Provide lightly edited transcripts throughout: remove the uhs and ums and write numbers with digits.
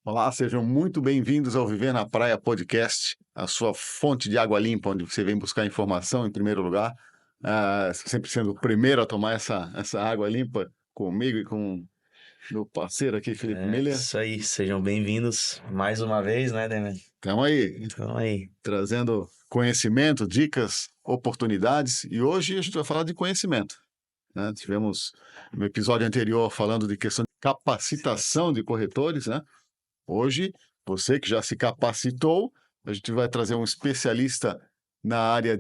Olá, sejam muito bem-vindos ao Viver na Praia Podcast, a sua fonte de água limpa, onde você vem buscar informação em primeiro lugar. Sempre sendo o primeiro a tomar essa água limpa comigo e com meu parceiro aqui, Felipe Miller. Isso aí, sejam bem-vindos mais uma vez, né, Demian? Estamos aí, Então aí, trazendo conhecimento, dicas, oportunidades, e hoje a gente vai falar de conhecimento, né? Tivemos no episódio anterior falando de questão de capacitação de corretores, né? Hoje, você que já se capacitou, a gente vai trazer um especialista na área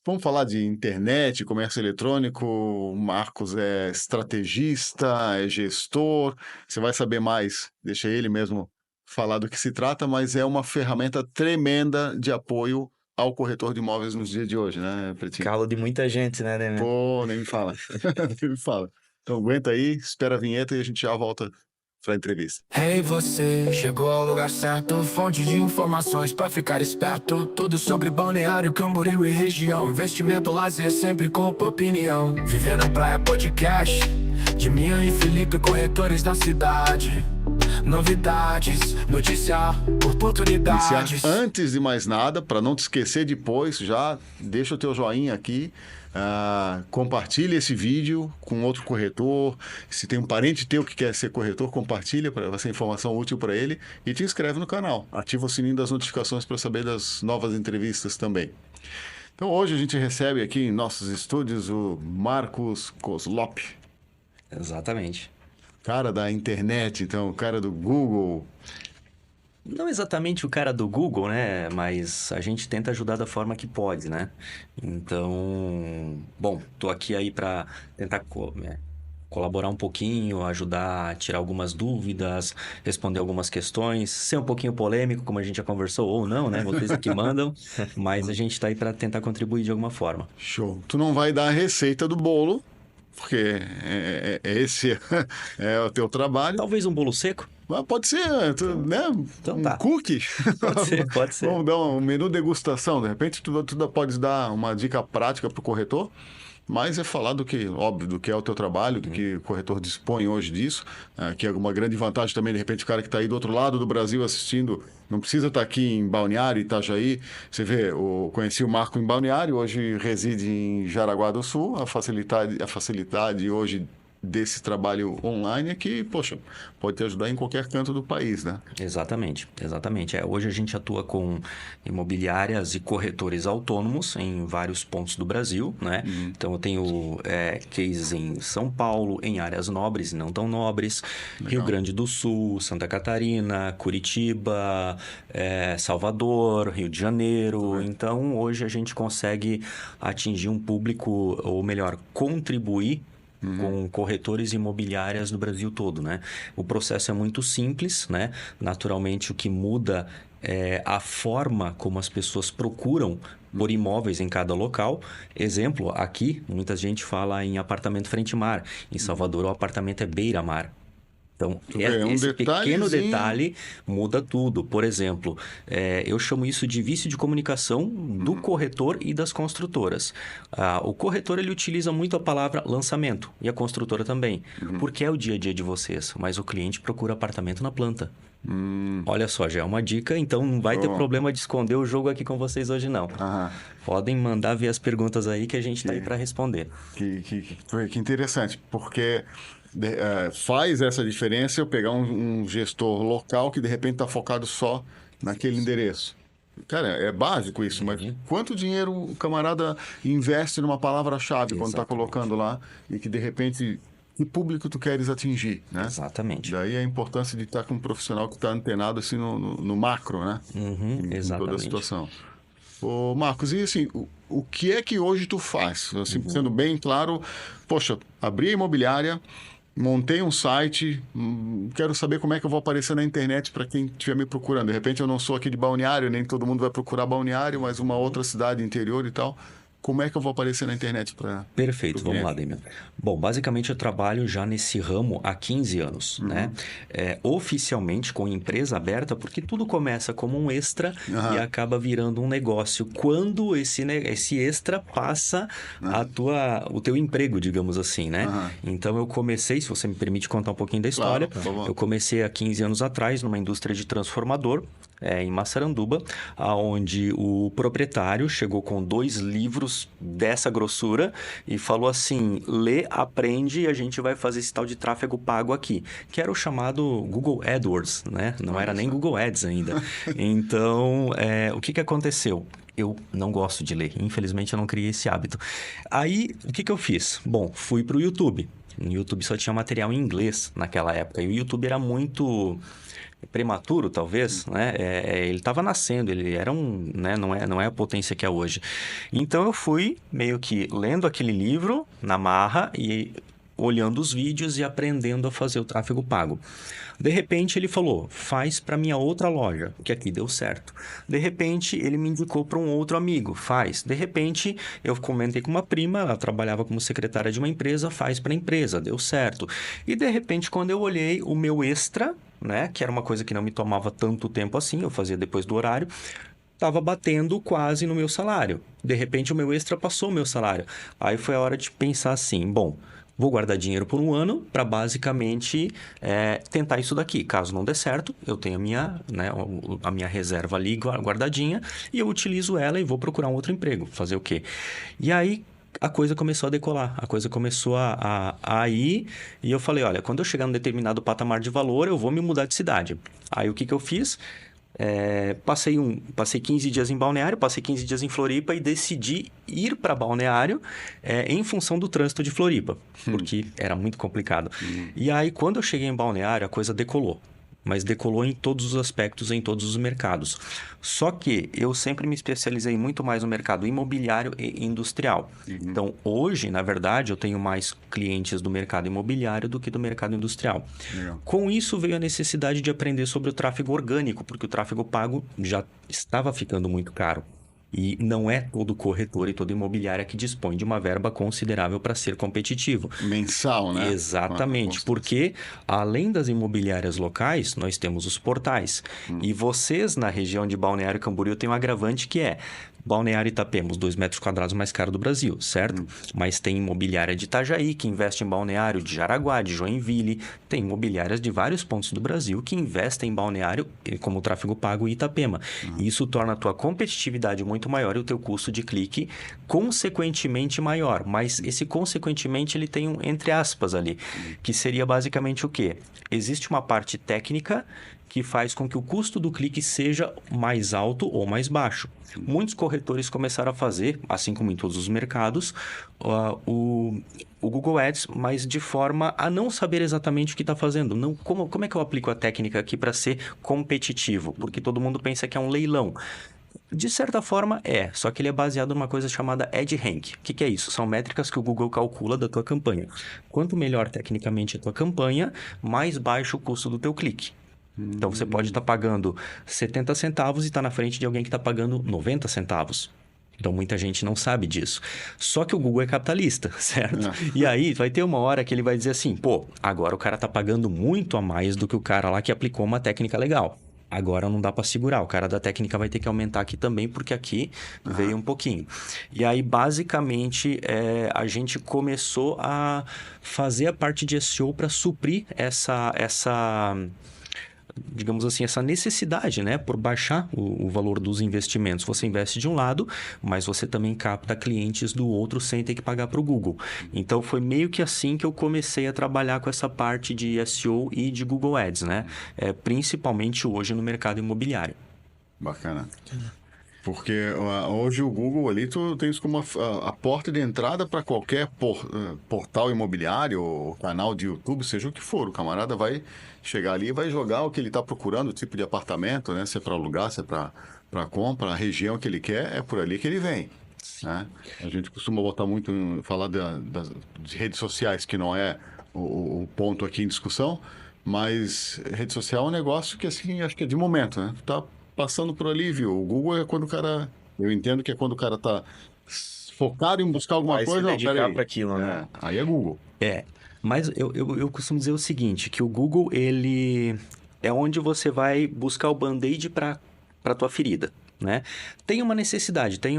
vamos falar de internet, comércio eletrônico. O Marcos é estrategista, é gestor. Você vai saber mais, deixa ele mesmo falar do que se trata, mas é uma ferramenta tremenda de apoio ao corretor de imóveis nos dias de hoje, né, Pretinho? calo de muita gente, né, Demian? Pô, nem me fala. Nem me fala. Então aguenta aí, espera a vinheta e a gente já volta para a entrevista. Hey, você chegou ao lugar certo. Fonte de informações pra ficar esperto. Tudo sobre Balneário, Camboriú e região. Investimento, lazer, sempre com opinião. Viver na Praia Podcast, de Minha e Felipe, corretores da cidade. Novidades, notícia, oportunidades. Antes de mais nada, para não te esquecer depois, já deixa o teu joinha aqui. Compartilha esse vídeo com outro corretor. Se tem um parente teu que quer ser corretor, compartilha para essa informação útil para ele e te inscreve no canal. Ativa o sininho das notificações para saber das novas entrevistas também. Então hoje a gente recebe aqui em nossos estúdios o Marcos Koslop, Exatamente. cara da internet, então, cara do Google. Não exatamente o cara do Google, né? Mas a gente tenta ajudar da forma que pode, né? Então, bom, tô aqui aí para tentar colaborar um pouquinho, ajudar a tirar algumas dúvidas, responder algumas questões, ser um pouquinho polêmico, como a gente já conversou, ou não, né? Vocês é que mandam, mas a gente tá aí para tentar contribuir de alguma forma. Show. Tu não vai dar a receita do bolo, porque esse é o teu trabalho. Talvez um bolo seco? Mas pode ser, né? Então tá. Cookie. Pode ser, pode ser. Vamos dar um menu degustação. De repente, tu pode dar uma dica prática para o corretor, mas é falar do que, óbvio, do que é o teu trabalho, do que o corretor dispõe hoje disso, que é uma grande vantagem também, de repente, o cara que está aí do outro lado do Brasil assistindo, não precisa estar aqui em Balneário, Itajaí. Você vê, conheci o Marco em Balneário, hoje reside em Jaraguá do Sul. A facilidade hoje desse trabalho online é que, poxa, pode te ajudar em qualquer canto do país, né? Exatamente, exatamente. Hoje a gente atua com imobiliárias e corretores autônomos em vários pontos do Brasil, né? Então eu tenho cases em São Paulo, em áreas nobres e não tão nobres, Rio Grande do Sul, Santa Catarina, Curitiba, Salvador, Rio de Janeiro. Então hoje a gente consegue atingir um público, ou melhor, contribuir com corretores imobiliárias no Brasil todo, né? O processo é muito simples, né? Naturalmente, o que muda é a forma como as pessoas procuram por imóveis em cada local. Exemplo, aqui, muita gente fala em apartamento frente-mar. Em Salvador, o apartamento é beira-mar. Então, esse pequeno detalhe muda tudo. Por exemplo, eu chamo isso de vício de comunicação do corretor e das construtoras. O corretor ele utiliza muito a palavra lançamento e a construtora também, porque é o dia a dia de vocês, mas o cliente procura apartamento na planta. Olha só, já é uma dica, então não vai ter problema de esconder o jogo aqui com vocês hoje, não. Podem mandar ver as perguntas aí que a gente está aí para responder. Que interessante, porque faz essa diferença eu pegar um gestor local que de repente está focado só naquele endereço. Cara, é básico isso, mas quanto dinheiro o camarada investe numa palavra-chave quando está colocando lá e que de repente que público tu queres atingir, né? Exatamente. Daí a importância de estar com um profissional que está antenado assim no macro, né? Em toda a situação. Ô, Marcos, e assim, o que é que hoje tu faz? Assim, sendo bem claro, poxa, abri a imobiliária, montei um site, quero saber como é que eu vou aparecer na internet para quem estiver me procurando. De repente eu não sou aqui de Balneário, nem todo mundo vai procurar Balneário, mas uma outra cidade interior e tal. como é que eu vou aparecer na internet para... Perfeito, vamos lá, Demian. Bom, basicamente eu trabalho já nesse ramo há 15 anos, né? Oficialmente com empresa aberta, porque tudo começa como um extra e acaba virando um negócio quando esse extra passa o teu emprego, digamos assim, né? Então eu comecei, se você me permite contar um pouquinho da história, eu comecei há 15 anos atrás numa indústria de transformador, em Massaranduba, onde o proprietário chegou com 2 livros dessa grossura e falou assim: lê, aprende e a gente vai fazer esse tal de tráfego pago aqui, que era o chamado Google AdWords, né? Não era nem Google Ads ainda. Então, o que aconteceu? Eu não gosto de ler, infelizmente eu não criei esse hábito. Aí, o que eu fiz? Bom, fui para o YouTube. No YouTube só tinha material em inglês naquela época e o YouTube era muito prematuro, talvez, né? Ele estava nascendo, ele era né? Não é a potência que é hoje. Então eu fui meio que lendo aquele livro na marra e olhando os vídeos e aprendendo a fazer o tráfego pago. De repente ele falou: faz para minha outra loja, que aqui deu certo. De repente ele me indicou para um outro amigo: faz. De repente eu comentei com uma prima, ela trabalhava como secretária de uma empresa: faz para a empresa, deu certo. E de repente quando eu olhei o meu extra, né, que era uma coisa que não me tomava tanto tempo assim, eu fazia depois do horário, estava batendo quase no meu salário. De repente o meu extra passou o meu salário. Aí foi a hora de pensar assim: bom, vou guardar dinheiro por um ano para basicamente tentar isso daqui. Caso não dê certo, eu tenho a minha reserva ali guardadinha e eu utilizo ela e vou procurar um outro emprego. Fazer o quê? E aí a coisa começou a decolar, a coisa começou a ir e eu falei: olha, quando eu chegar num determinado patamar de valor, eu vou me mudar de cidade. Aí o que eu fiz? Passei 15 dias em Balneário, passei 15 dias em Floripa e decidi ir para Balneário em função do trânsito de Floripa, porque era muito complicado. E aí, quando eu cheguei em Balneário, a coisa decolou. Mas decolou em todos os aspectos, em todos os mercados. Só que eu sempre me especializei muito mais no mercado imobiliário e industrial. Então, hoje, na verdade, eu tenho mais clientes do mercado imobiliário do que do mercado industrial. Com isso, veio a necessidade de aprender sobre o tráfego orgânico, porque o tráfego pago já estava ficando muito caro. E não é todo corretor e toda imobiliária que dispõe de uma verba considerável para ser competitivo. Mensal, né? Exatamente, porque além das imobiliárias locais, nós temos os portais. E vocês, na região de Balneário Camboriú, têm um agravante que é Balneário Itapema, os 2 metros quadrados mais caros do Brasil, certo? Mas tem imobiliária de Itajaí, que investe em Balneário, de Jaraguá, de Joinville. Tem imobiliárias de vários pontos do Brasil que investem em Balneário, como o tráfego pago e Itapema. E isso torna a tua competitividade muito maior e o teu custo de clique consequentemente maior. Mas esse consequentemente ele tem um entre aspas ali, que seria basicamente o quê? Existe uma parte técnica que faz com que o custo do clique seja mais alto ou mais baixo. Muitos corretores começaram a fazer, assim como em todos os mercados, o Google Ads, mas de forma a não saber exatamente o que está fazendo. Não, como é que eu aplico a técnica aqui para ser competitivo? Porque todo mundo pensa que é um leilão. De certa forma só que ele é baseado numa coisa chamada EdRank. O que é isso? São métricas que o Google calcula da tua campanha. Quanto melhor tecnicamente a tua campanha, mais baixo o custo do teu clique. Então, você pode estar pagando 70 centavos e estar na frente de alguém que está pagando 90 centavos. Então, muita gente não sabe disso. Só que o Google é capitalista, certo? E aí, vai ter uma hora que ele vai dizer assim: pô, agora o cara está pagando muito a mais do que o cara lá que aplicou uma técnica legal. Agora não dá para segurar. O cara da técnica vai ter que aumentar aqui também, porque aqui veio um pouquinho. E aí, basicamente, a gente começou a fazer a parte de SEO para suprir digamos assim, essa necessidade, né? Por baixar o valor dos investimentos. Você investe de um lado, mas você também capta clientes do outro sem ter que pagar para o Google. Então, foi meio que assim que eu comecei a trabalhar com essa parte de SEO e de Google Ads, né? Principalmente hoje no mercado imobiliário. Bacana. Porque hoje o Google ali, tu tens como a porta de entrada para qualquer portal imobiliário ou canal de YouTube, seja o que for. O camarada vai chegar ali e vai jogar o que ele está procurando, o tipo de apartamento, né? Se é para alugar, se é para compra, a região que ele quer, é por ali que ele vem. Né? A gente costuma botar muito, falar de redes sociais, que não é o ponto aqui em discussão, mas rede social é um negócio que, assim, acho que é de momento, né? Tá passando por ali, viu? O Google é quando o cara... Eu entendo que é quando o cara tá focado em buscar alguma Vai se coisa, não, dedicar peraí. pra aquilo, né? Aí é Google. Mas eu costumo dizer o seguinte, que o Google, ele é onde você vai buscar o band-aid para tua ferida, né? Tem uma necessidade, tem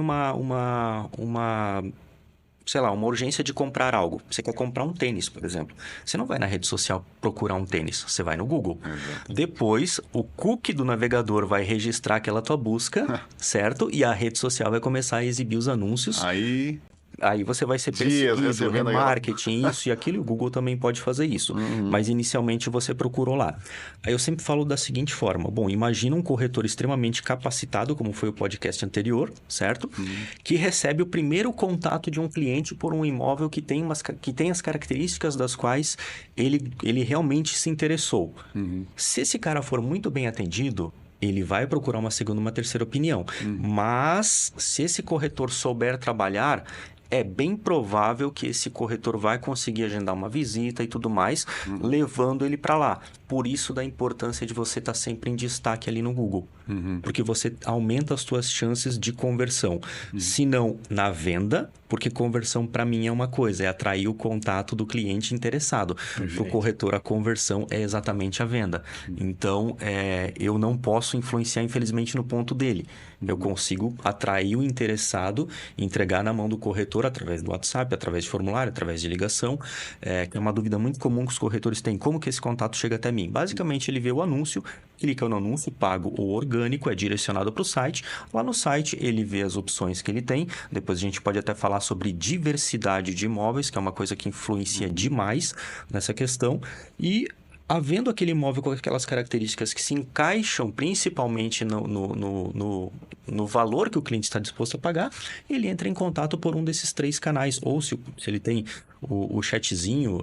sei lá, uma urgência de comprar algo. Você quer comprar um tênis, por exemplo. Você não vai na rede social procurar um tênis, você vai no Google. Exato. Depois, o cookie do navegador vai registrar aquela tua busca, certo? E a rede social vai começar a exibir os anúncios. Aí você vai ser perseguido, recebendo remarketing, isso e aquilo. E o Google também pode fazer isso. Mas inicialmente você procurou lá. Aí eu sempre falo da seguinte forma. Bom, imagina um corretor extremamente capacitado, como foi o podcast anterior, certo? Que recebe o primeiro contato de um cliente por um imóvel que tem as características das quais ele realmente se interessou. Se esse cara for muito bem atendido, ele vai procurar uma segunda, uma terceira opinião. Mas, se esse corretor souber trabalhar, é bem provável que esse corretor vai conseguir agendar uma visita e tudo mais, levando ele para lá. Por isso da importância de você estar sempre em destaque ali no Google. Porque você aumenta as suas chances de conversão. Se não na venda, porque conversão para mim é uma coisa, é atrair o contato do cliente interessado. Para o corretor, a conversão é exatamente a venda. Então, eu não posso influenciar, infelizmente, no ponto dele. Eu consigo atrair o interessado, entregar na mão do corretor através do WhatsApp, através de formulário, através de ligação, que é uma dúvida muito comum que os corretores têm. Como que esse contato chega até mim? Basicamente, ele vê o anúncio, clica no anúncio, pago ou orgânico, é direcionado para o site. Lá no site, ele vê as opções que ele tem. Depois a gente pode até falar sobre diversidade de imóveis, que é uma coisa que influencia demais nessa questão. E havendo aquele imóvel com aquelas características que se encaixam principalmente no valor que o cliente está disposto a pagar, ele entra em contato por um desses 3 canais. Ou se ele tem o chatzinho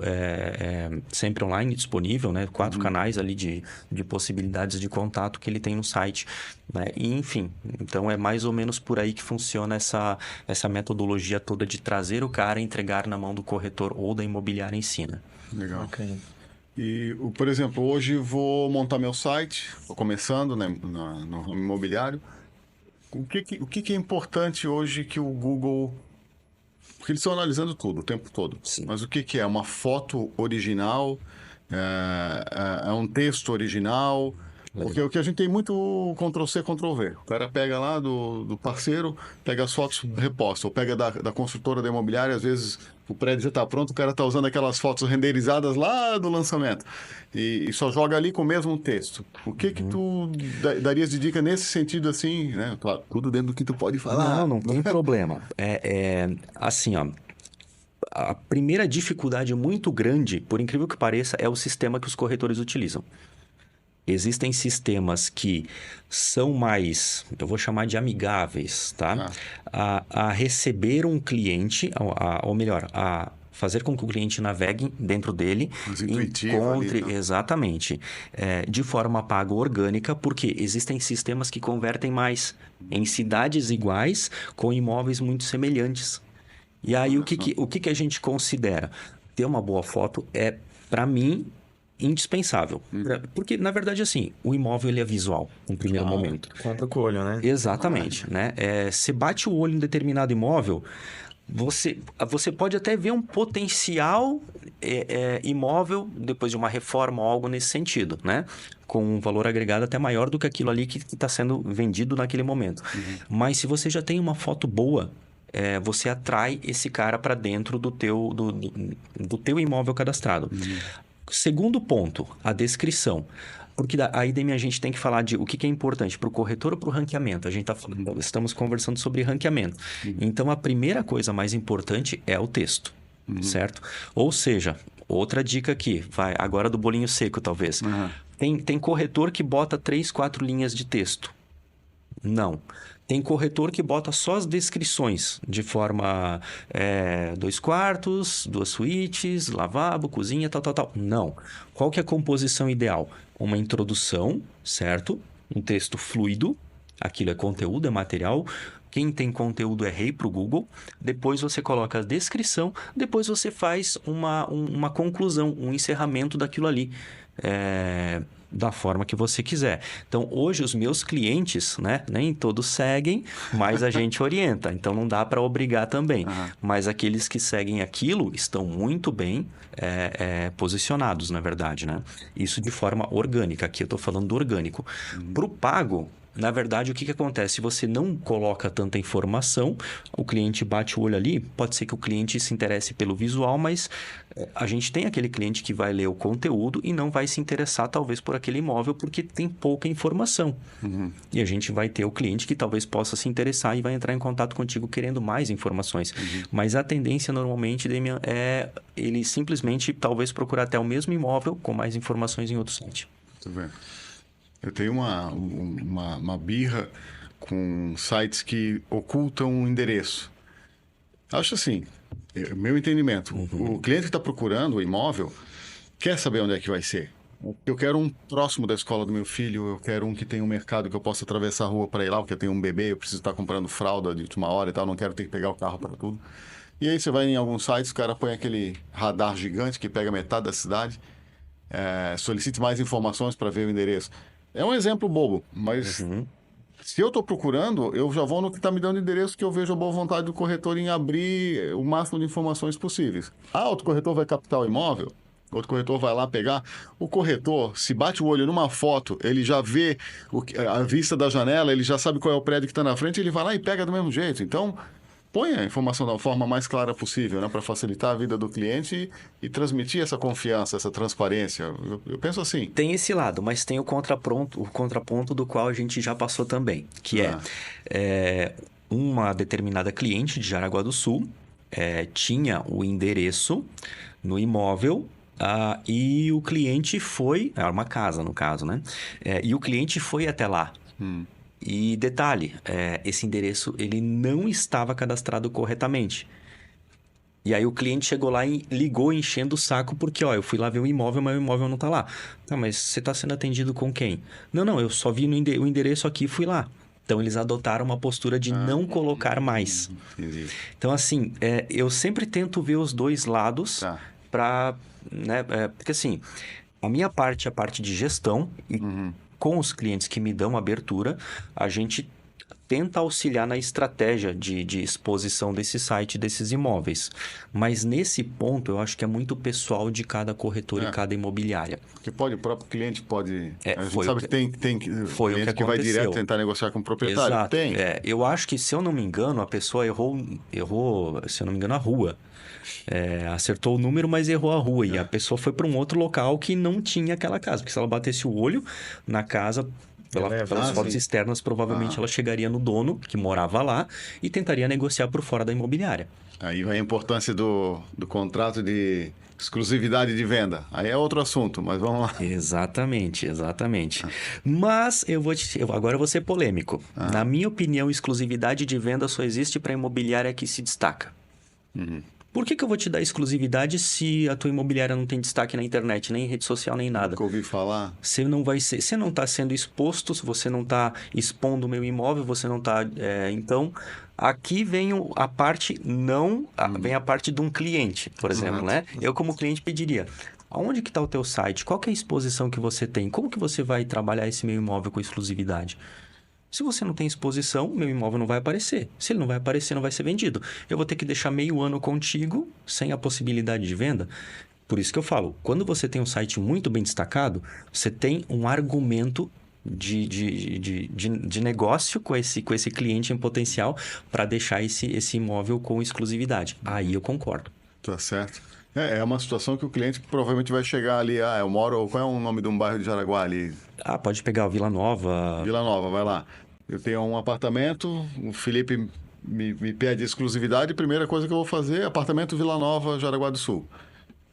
sempre online disponível, né? 4 canais ali de possibilidades de contato que ele tem no site, né? E, enfim, então é mais ou menos por aí que funciona essa metodologia toda de trazer o cara e entregar na mão do corretor ou da imobiliária em si, né? Legal. Okay. E, por exemplo, hoje vou montar meu site, estou começando, né, no imobiliário. O que é importante hoje que o Google... Porque eles estão analisando tudo, o tempo todo. Sim. Mas o que é? Uma foto original? É um texto original? Porque o que a gente tem muito Ctrl-C, Ctrl-V. O cara pega lá do parceiro, pega as fotos, reposta. Ou pega da construtora da imobiliária, às vezes o prédio já está pronto, o cara está usando aquelas fotos renderizadas lá do lançamento. E só joga ali com o mesmo texto. O que tu darias de dica nesse sentido assim, né? Claro, tudo dentro do que tu pode falar. Não tem problema. Assim, ó. A primeira dificuldade muito grande, por incrível que pareça, é o sistema que os corretores utilizam. Existem sistemas que são mais, eu vou chamar de amigáveis, tá? A receber um cliente, ou melhor, a fazer com que o cliente navegue dentro dele, encontre, ali, exatamente, de forma paga ou orgânica, porque existem sistemas que convertem mais em cidades iguais com imóveis muito semelhantes. E aí, o que a gente considera? Ter uma boa foto para mim, indispensável. Porque, na verdade, assim, o imóvel ele é visual, no primeiro momento. Conta com o olho, né? Exatamente, né? Você bate o olho em determinado imóvel, você pode até ver um potencial imóvel depois de uma reforma ou algo nesse sentido, né? Com um valor agregado até maior do que aquilo ali que está sendo vendido naquele momento. Mas se você já tem uma foto boa, você atrai esse cara para dentro do teu imóvel cadastrado. Segundo ponto, a descrição. Porque aí, Demi, a gente tem que falar de o que é importante para o corretor ou para o ranqueamento. Estamos conversando sobre ranqueamento. Então, a primeira coisa mais importante é o texto, certo? Ou seja, outra dica aqui, vai agora do bolinho seco, talvez. Tem corretor que bota 3, 4 linhas de texto. Não. Tem corretor que bota só as descrições de forma 2 quartos, 2 suítes, lavabo, cozinha, tal. Não. Qual que é a composição ideal? Uma introdução, certo? Um texto fluido. Aquilo é conteúdo, é material. Quem tem conteúdo é rei para o Google. Depois você coloca a descrição. Depois você faz uma conclusão, um encerramento daquilo ali. da forma que você quiser. Então, hoje, os meus clientes, né? Nem todos seguem, mas a gente orienta. Então, não dá para obrigar também. Mas aqueles que seguem aquilo estão muito bem posicionados, na verdade, né? Isso de forma orgânica. Aqui eu estou falando do orgânico. Para o pago, na verdade, o que acontece? Se você não coloca tanta informação, o cliente bate o olho ali, pode ser que o cliente se interesse pelo visual, mas a gente tem aquele cliente que vai ler o conteúdo e não vai se interessar, talvez, por aquele imóvel, porque tem pouca informação. E a gente vai ter o cliente que talvez possa se interessar e vai entrar em contato contigo querendo mais informações. Mas a tendência, normalmente, Demian, é ele simplesmente, talvez, procurar até o mesmo imóvel com mais informações em outro site. Muito bem. Eu tenho uma birra com sites que ocultam um endereço. Acho assim, meu entendimento, o cliente que está procurando o imóvel quer saber onde é que vai ser. Eu quero um próximo da escola do meu filho, eu quero um que tenha um mercado que eu possa atravessar a rua para ir lá, porque eu tenho um bebê, eu preciso estar comprando fralda de última hora e tal, não quero ter que pegar o carro para tudo. E aí você vai em alguns sites, o cara põe aquele radar gigante que pega metade da cidade, solicite mais informações para ver o endereço. É um exemplo bobo, mas se eu estou procurando, eu já vou no que está me dando endereço, que eu vejo a boa vontade do corretor em abrir o máximo de informações possíveis. Outro corretor vai captar o imóvel, outro corretor vai lá pegar. O corretor, se bate o olho numa foto, ele já vê a vista da janela, ele já sabe qual é o prédio que está na frente, ele vai lá e pega do mesmo jeito. Então, põe a informação da forma mais clara possível, né, para facilitar a vida do cliente e transmitir essa confiança, essa transparência. Eu penso assim. Tem esse lado, mas tem o contraponto do qual a gente já passou também, que é uma determinada cliente de Jaraguá do Sul tinha o endereço no imóvel. E o cliente foi... Era uma casa, no caso, né? E o cliente foi até lá. E detalhe, esse endereço ele não estava cadastrado corretamente. E aí o cliente chegou lá e ligou enchendo o saco porque, eu fui lá ver o imóvel, mas o imóvel não está lá. Tá, mas você está sendo atendido com quem? Não, eu só vi o endereço aqui e fui lá. Então, eles adotaram uma postura de não colocar mais. Entendi. Então, assim, eu sempre tento ver os dois lados para... né, porque, assim, a minha parte é a parte de gestão e com os clientes que me dão abertura, a gente tenta auxiliar na estratégia de exposição desse site, desses imóveis. Mas nesse ponto, eu acho que é muito pessoal de cada corretor e cada imobiliária. Porque o próprio cliente pode... a gente foi sabe que tem foi cliente o que vai aconteceu. direto tentar negociar com o proprietário. Exato. Tem. Eu acho que, se eu não me engano, a pessoa errou, se eu não me engano, a rua. Acertou o número, mas errou a rua. E a pessoa foi para um outro local que não tinha aquela casa. Porque se ela batesse o olho na casa, pelas fotos externas, provavelmente ela chegaria no dono, que morava lá, e tentaria negociar por fora da imobiliária. Aí vai a importância do contrato de exclusividade de venda. Aí é outro assunto, mas vamos lá. Exatamente. Mas agora eu vou ser polêmico. Na minha opinião, exclusividade de venda só existe para imobiliária que se destaca. Por que eu vou te dar exclusividade se a tua imobiliária não tem destaque na internet, nem em rede social, nem nada? Nunca ouvi falar. Você não está sendo exposto, se você não está expondo o meu imóvel, você não está... então, aqui vem a parte vem a parte de um cliente, por exemplo, né? Eu, como cliente, pediria... Aonde que está o teu site? Qual que é a exposição que você tem? Como que você vai trabalhar esse meu imóvel com exclusividade? Se você não tem exposição, meu imóvel não vai aparecer. Se ele não vai aparecer, não vai ser vendido. Eu vou ter que deixar meio ano contigo, sem a possibilidade de venda. Por isso que eu falo, quando você tem um site muito bem destacado, você tem um argumento de negócio com esse cliente em potencial para deixar esse imóvel com exclusividade. Aí eu concordo. Tá certo. É uma situação que o cliente provavelmente vai chegar ali. Eu moro... Qual é o nome de um bairro de Jaraguá ali? Pode pegar o Vila Nova. Vila Nova, vai lá. Eu tenho um apartamento, o Felipe me pede exclusividade, primeira coisa que eu vou fazer é apartamento Vila Nova, Jaraguá do Sul.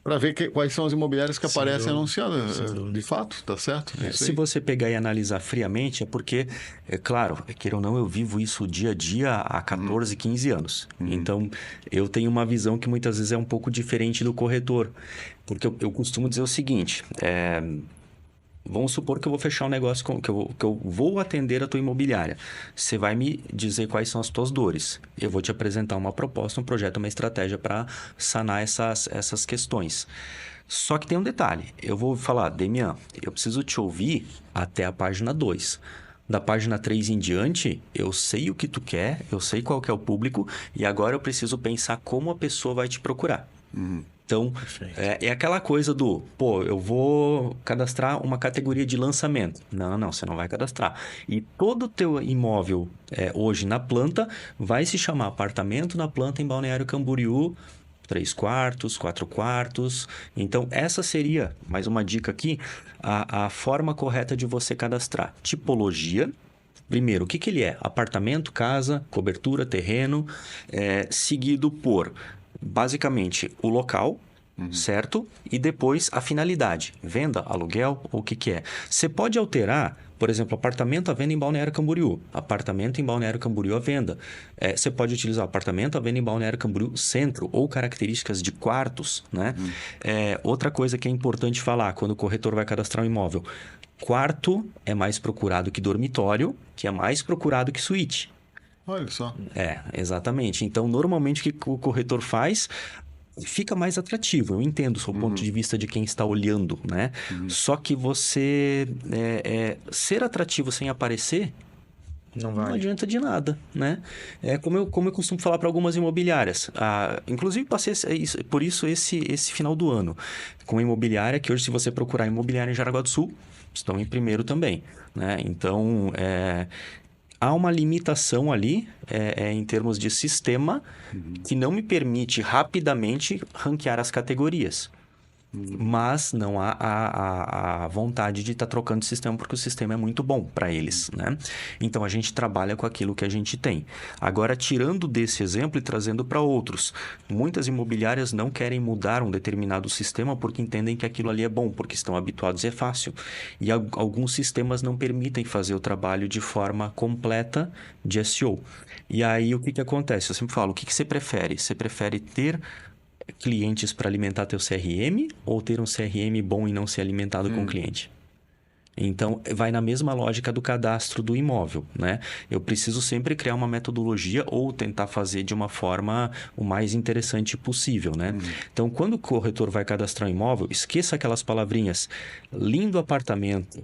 Para ver quais são as imobiliárias que aparecem anunciadas. De fato, tá certo? Se você pegar e analisar friamente, é porque, claro, queira ou não, eu vivo isso dia a dia há 14, 15 anos. Então, eu tenho uma visão que muitas vezes é um pouco diferente do corretor. Porque eu costumo dizer o seguinte, vamos supor que eu vou fechar um negócio, que eu vou atender a tua imobiliária. Você vai me dizer quais são as tuas dores. Eu vou te apresentar uma proposta, um projeto, uma estratégia para sanar essas questões. Só que tem um detalhe. Eu vou falar, Demian, eu preciso te ouvir até a página 2. Da página 3 em diante, eu sei o que tu quer, eu sei qual que é o público, e agora eu preciso pensar como a pessoa vai te procurar. Então, é aquela coisa do, eu vou cadastrar uma categoria de lançamento. Não, você não vai cadastrar. E todo o teu imóvel hoje na planta vai se chamar apartamento na planta em Balneário Camboriú, 3 quartos, 4 quartos. Então, essa seria, mais uma dica aqui, a forma correta de você cadastrar. Tipologia. Primeiro, o que ele é? Apartamento, casa, cobertura, terreno, seguido por... basicamente, o local, certo? E depois a finalidade. Venda, aluguel, ou o que é. Você pode alterar, por exemplo, apartamento à venda em Balneário Camboriú. Apartamento em Balneário Camboriú à venda. Você pode utilizar apartamento à venda em Balneário Camboriú centro ou características de quartos, né? Outra coisa que é importante falar quando o corretor vai cadastrar um imóvel. Quarto é mais procurado que dormitório, que é mais procurado que suíte. Olha só. Exatamente. Então, normalmente, o que o corretor faz fica mais atrativo. Eu entendo o seu ponto de vista de quem está olhando, né? Só que você ser atrativo sem aparecer não adianta de nada, né? Como eu costumo falar para algumas imobiliárias. Inclusive, passei por isso esse final do ano. Com a imobiliária, que hoje, se você procurar imobiliária em Jaraguá do Sul, estão em primeiro também, né? Então, há uma limitação ali em termos de sistema que não me permite rapidamente ranquear as categorias. Mas não há a vontade de estar trocando de sistema, porque o sistema é muito bom para eles, né? Então, a gente trabalha com aquilo que a gente tem. Agora, tirando desse exemplo e trazendo para outros, muitas imobiliárias não querem mudar um determinado sistema porque entendem que aquilo ali é bom, porque estão habituados e é fácil. E alguns sistemas não permitem fazer o trabalho de forma completa de SEO. E aí, o que acontece? Eu sempre falo, o que você prefere? Você prefere ter clientes para alimentar teu CRM ou ter um CRM bom e não ser alimentado com cliente? Então, vai na mesma lógica do cadastro do imóvel, né? Eu preciso sempre criar uma metodologia ou tentar fazer de uma forma o mais interessante possível, né? Então, quando o corretor vai cadastrar um imóvel, esqueça aquelas palavrinhas lindo apartamento,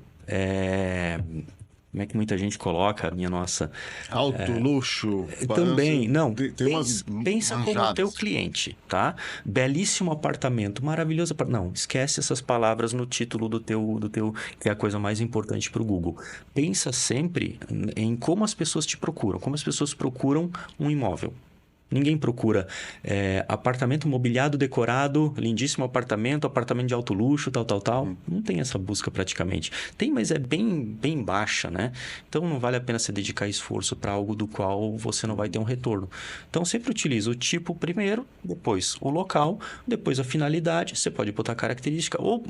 como é que muita gente coloca, minha nossa... Alto, luxo... Também, não. manjadas. Pensa como o teu cliente, tá? Belíssimo apartamento, maravilhoso apartamento. Não, esquece essas palavras no título do teu, que é a coisa mais importante para o Google. Pensa sempre em como as pessoas te procuram, como as pessoas procuram um imóvel. Ninguém procura apartamento mobiliado, decorado, lindíssimo apartamento de alto luxo, tal. Não tem essa busca praticamente. Tem, mas é bem baixa, né? Então, não vale a pena você dedicar esforço para algo do qual você não vai ter um retorno. Então, sempre utiliza o tipo primeiro, depois o local, depois a finalidade. Você pode botar característica ou...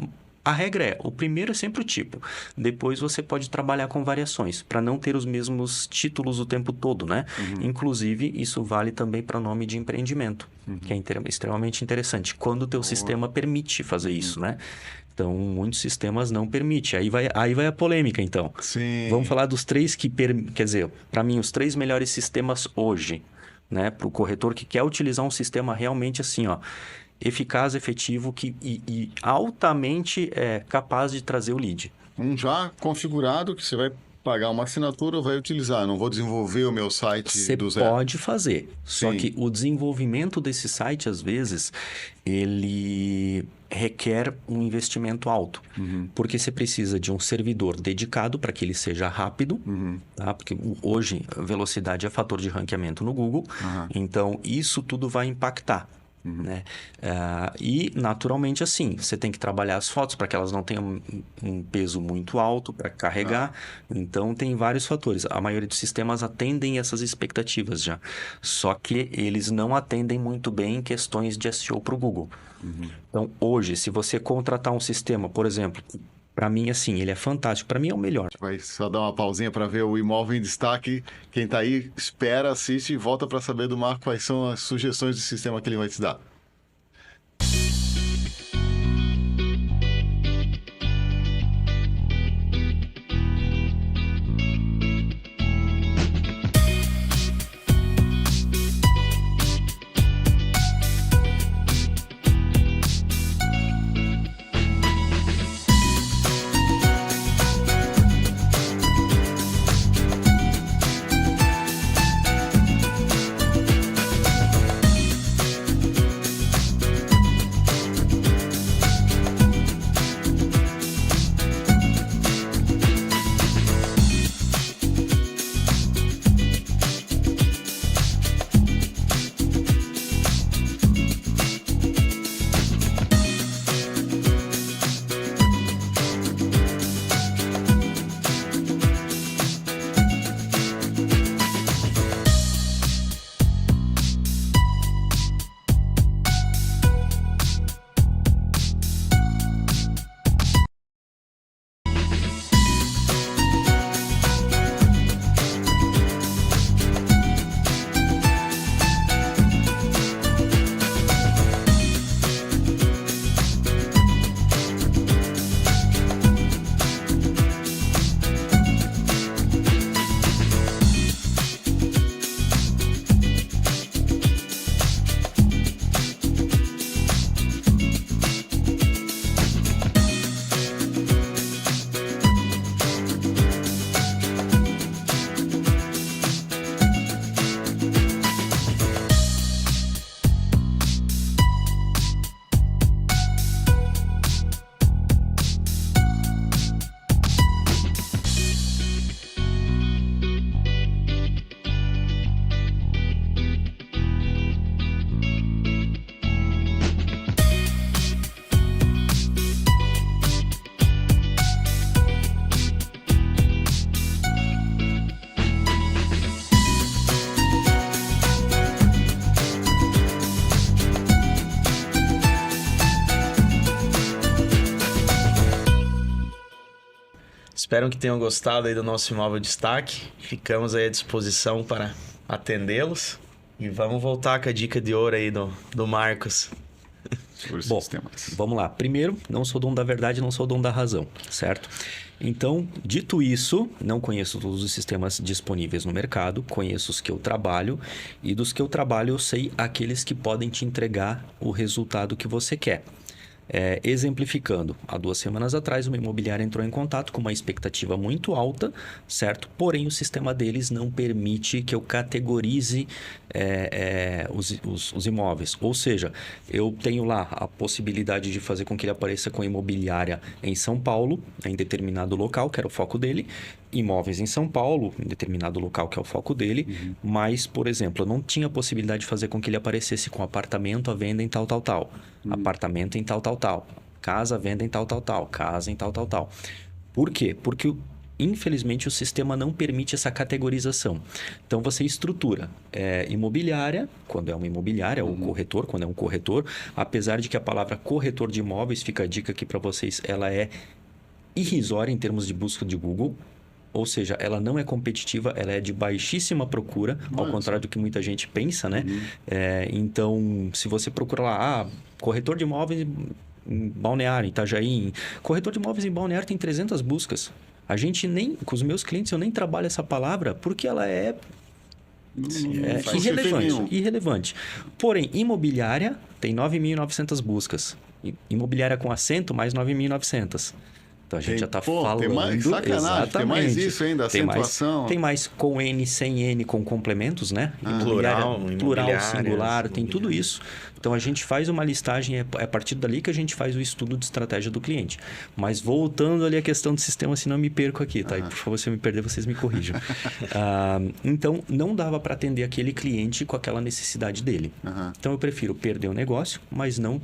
A regra o primeiro é sempre o tipo. Depois você pode trabalhar com variações, para não ter os mesmos títulos o tempo todo, né? Inclusive, isso vale também para nome de empreendimento, que é extremamente interessante. Quando o teu sistema permite fazer isso, né? Então, muitos sistemas não permitem. Aí vai a polêmica, então. Sim. Vamos falar dos 3 que... Quer dizer, para mim, os 3 melhores sistemas hoje, né? Para o corretor que quer utilizar um sistema realmente assim, eficaz, efetivo e altamente capaz de trazer o lead. Um já configurado que você vai pagar uma assinatura ou vai utilizar. Não vou desenvolver o meu site do zero. Você pode fazer. Só Sim. que o desenvolvimento desse site, às vezes, ele requer um investimento alto. Porque você precisa de um servidor dedicado para que ele seja rápido. Tá? Porque hoje, velocidade é fator de ranqueamento no Google. Então, isso tudo vai impactar. Né? E naturalmente assim, você tem que trabalhar as fotos para que elas não tenham um peso muito alto para carregar. Então tem vários fatores. A maioria dos sistemas atendem essas expectativas já, só que eles não atendem muito bem questões de SEO para o Google. Então hoje, se você contratar um sistema, por exemplo, para mim, assim, ele é fantástico. Para mim, é o melhor. Vai só dar uma pausinha para ver o imóvel em destaque. Quem está aí, espera, assiste e volta para saber do Marco quais são as sugestões de sistema que ele vai te dar. Espero que tenham gostado aí do nosso Imóvel Destaque. Ficamos aí à disposição para atendê-los. E vamos voltar com a dica de ouro aí do Marcos. Bom, sistemas. vamos lá. Primeiro, não sou dono da verdade, não sou dono da razão, certo? Então, dito isso, não conheço todos os sistemas disponíveis no mercado, conheço os que eu trabalho e dos que eu trabalho eu sei aqueles que podem te entregar o resultado que você quer. Exemplificando, há 2 semanas atrás uma imobiliária entrou em contato com uma expectativa muito alta, certo? Porém, o sistema deles não permite que eu categorize os imóveis. Ou seja, eu tenho lá a possibilidade de fazer com que ele apareça com imobiliária em São Paulo, em determinado local, que era o foco dele, imóveis em São Paulo, em determinado local, que é o foco dele, mas, por exemplo, eu não tinha possibilidade de fazer com que ele aparecesse com apartamento à venda em tal, apartamento em tal, casa à venda em tal, casa em tal. Por quê? Porque, infelizmente, o sistema não permite essa categorização. Então, você estrutura imobiliária, quando é uma imobiliária, ou corretor, quando é um corretor, apesar de que a palavra corretor de imóveis, fica a dica aqui para vocês, ela é irrisória em termos de busca de Google. Ou seja, ela não é competitiva, ela é de baixíssima procura, ao contrário do que muita gente pensa, né? Então, se você procura lá, corretor de imóveis em Balneário, Itajaí, corretor de imóveis em Balneário tem 300 buscas. A gente nem, com os meus clientes, eu nem trabalho essa palavra porque ela é irrelevante. Porém, imobiliária tem 9.900 buscas. Imobiliária com assento, mais 9.900. Então, a gente já está falando... Tem mais sacanagem, exatamente. Tem mais isso ainda, acentuação. Tem mais com N, sem N, com complementos, né? Plural, singular, tem tudo isso. Então, a gente faz uma listagem, é a partir dali que a gente faz o estudo de estratégia do cliente. Mas voltando ali à questão do sistema, senão eu me perco aqui, tá? E, por favor, se eu me perder, vocês me corrijam. Então, não dava para atender aquele cliente com aquela necessidade dele. Então, eu prefiro perder o negócio, mas não...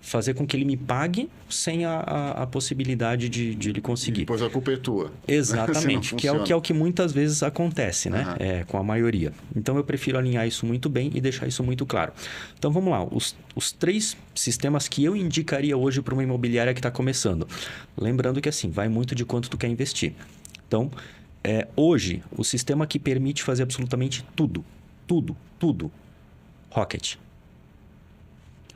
fazer com que ele me pague sem a possibilidade de ele conseguir. Depois a culpa é tua. Exatamente, que é o que muitas vezes acontece, né? Com a maioria. Então, eu prefiro alinhar isso muito bem e deixar isso muito claro. Então, vamos lá. Os 3 sistemas que eu indicaria hoje para uma imobiliária que está começando. Lembrando que, assim, vai muito de quanto tu quer investir. Então, hoje, o sistema que permite fazer absolutamente tudo. Rocket.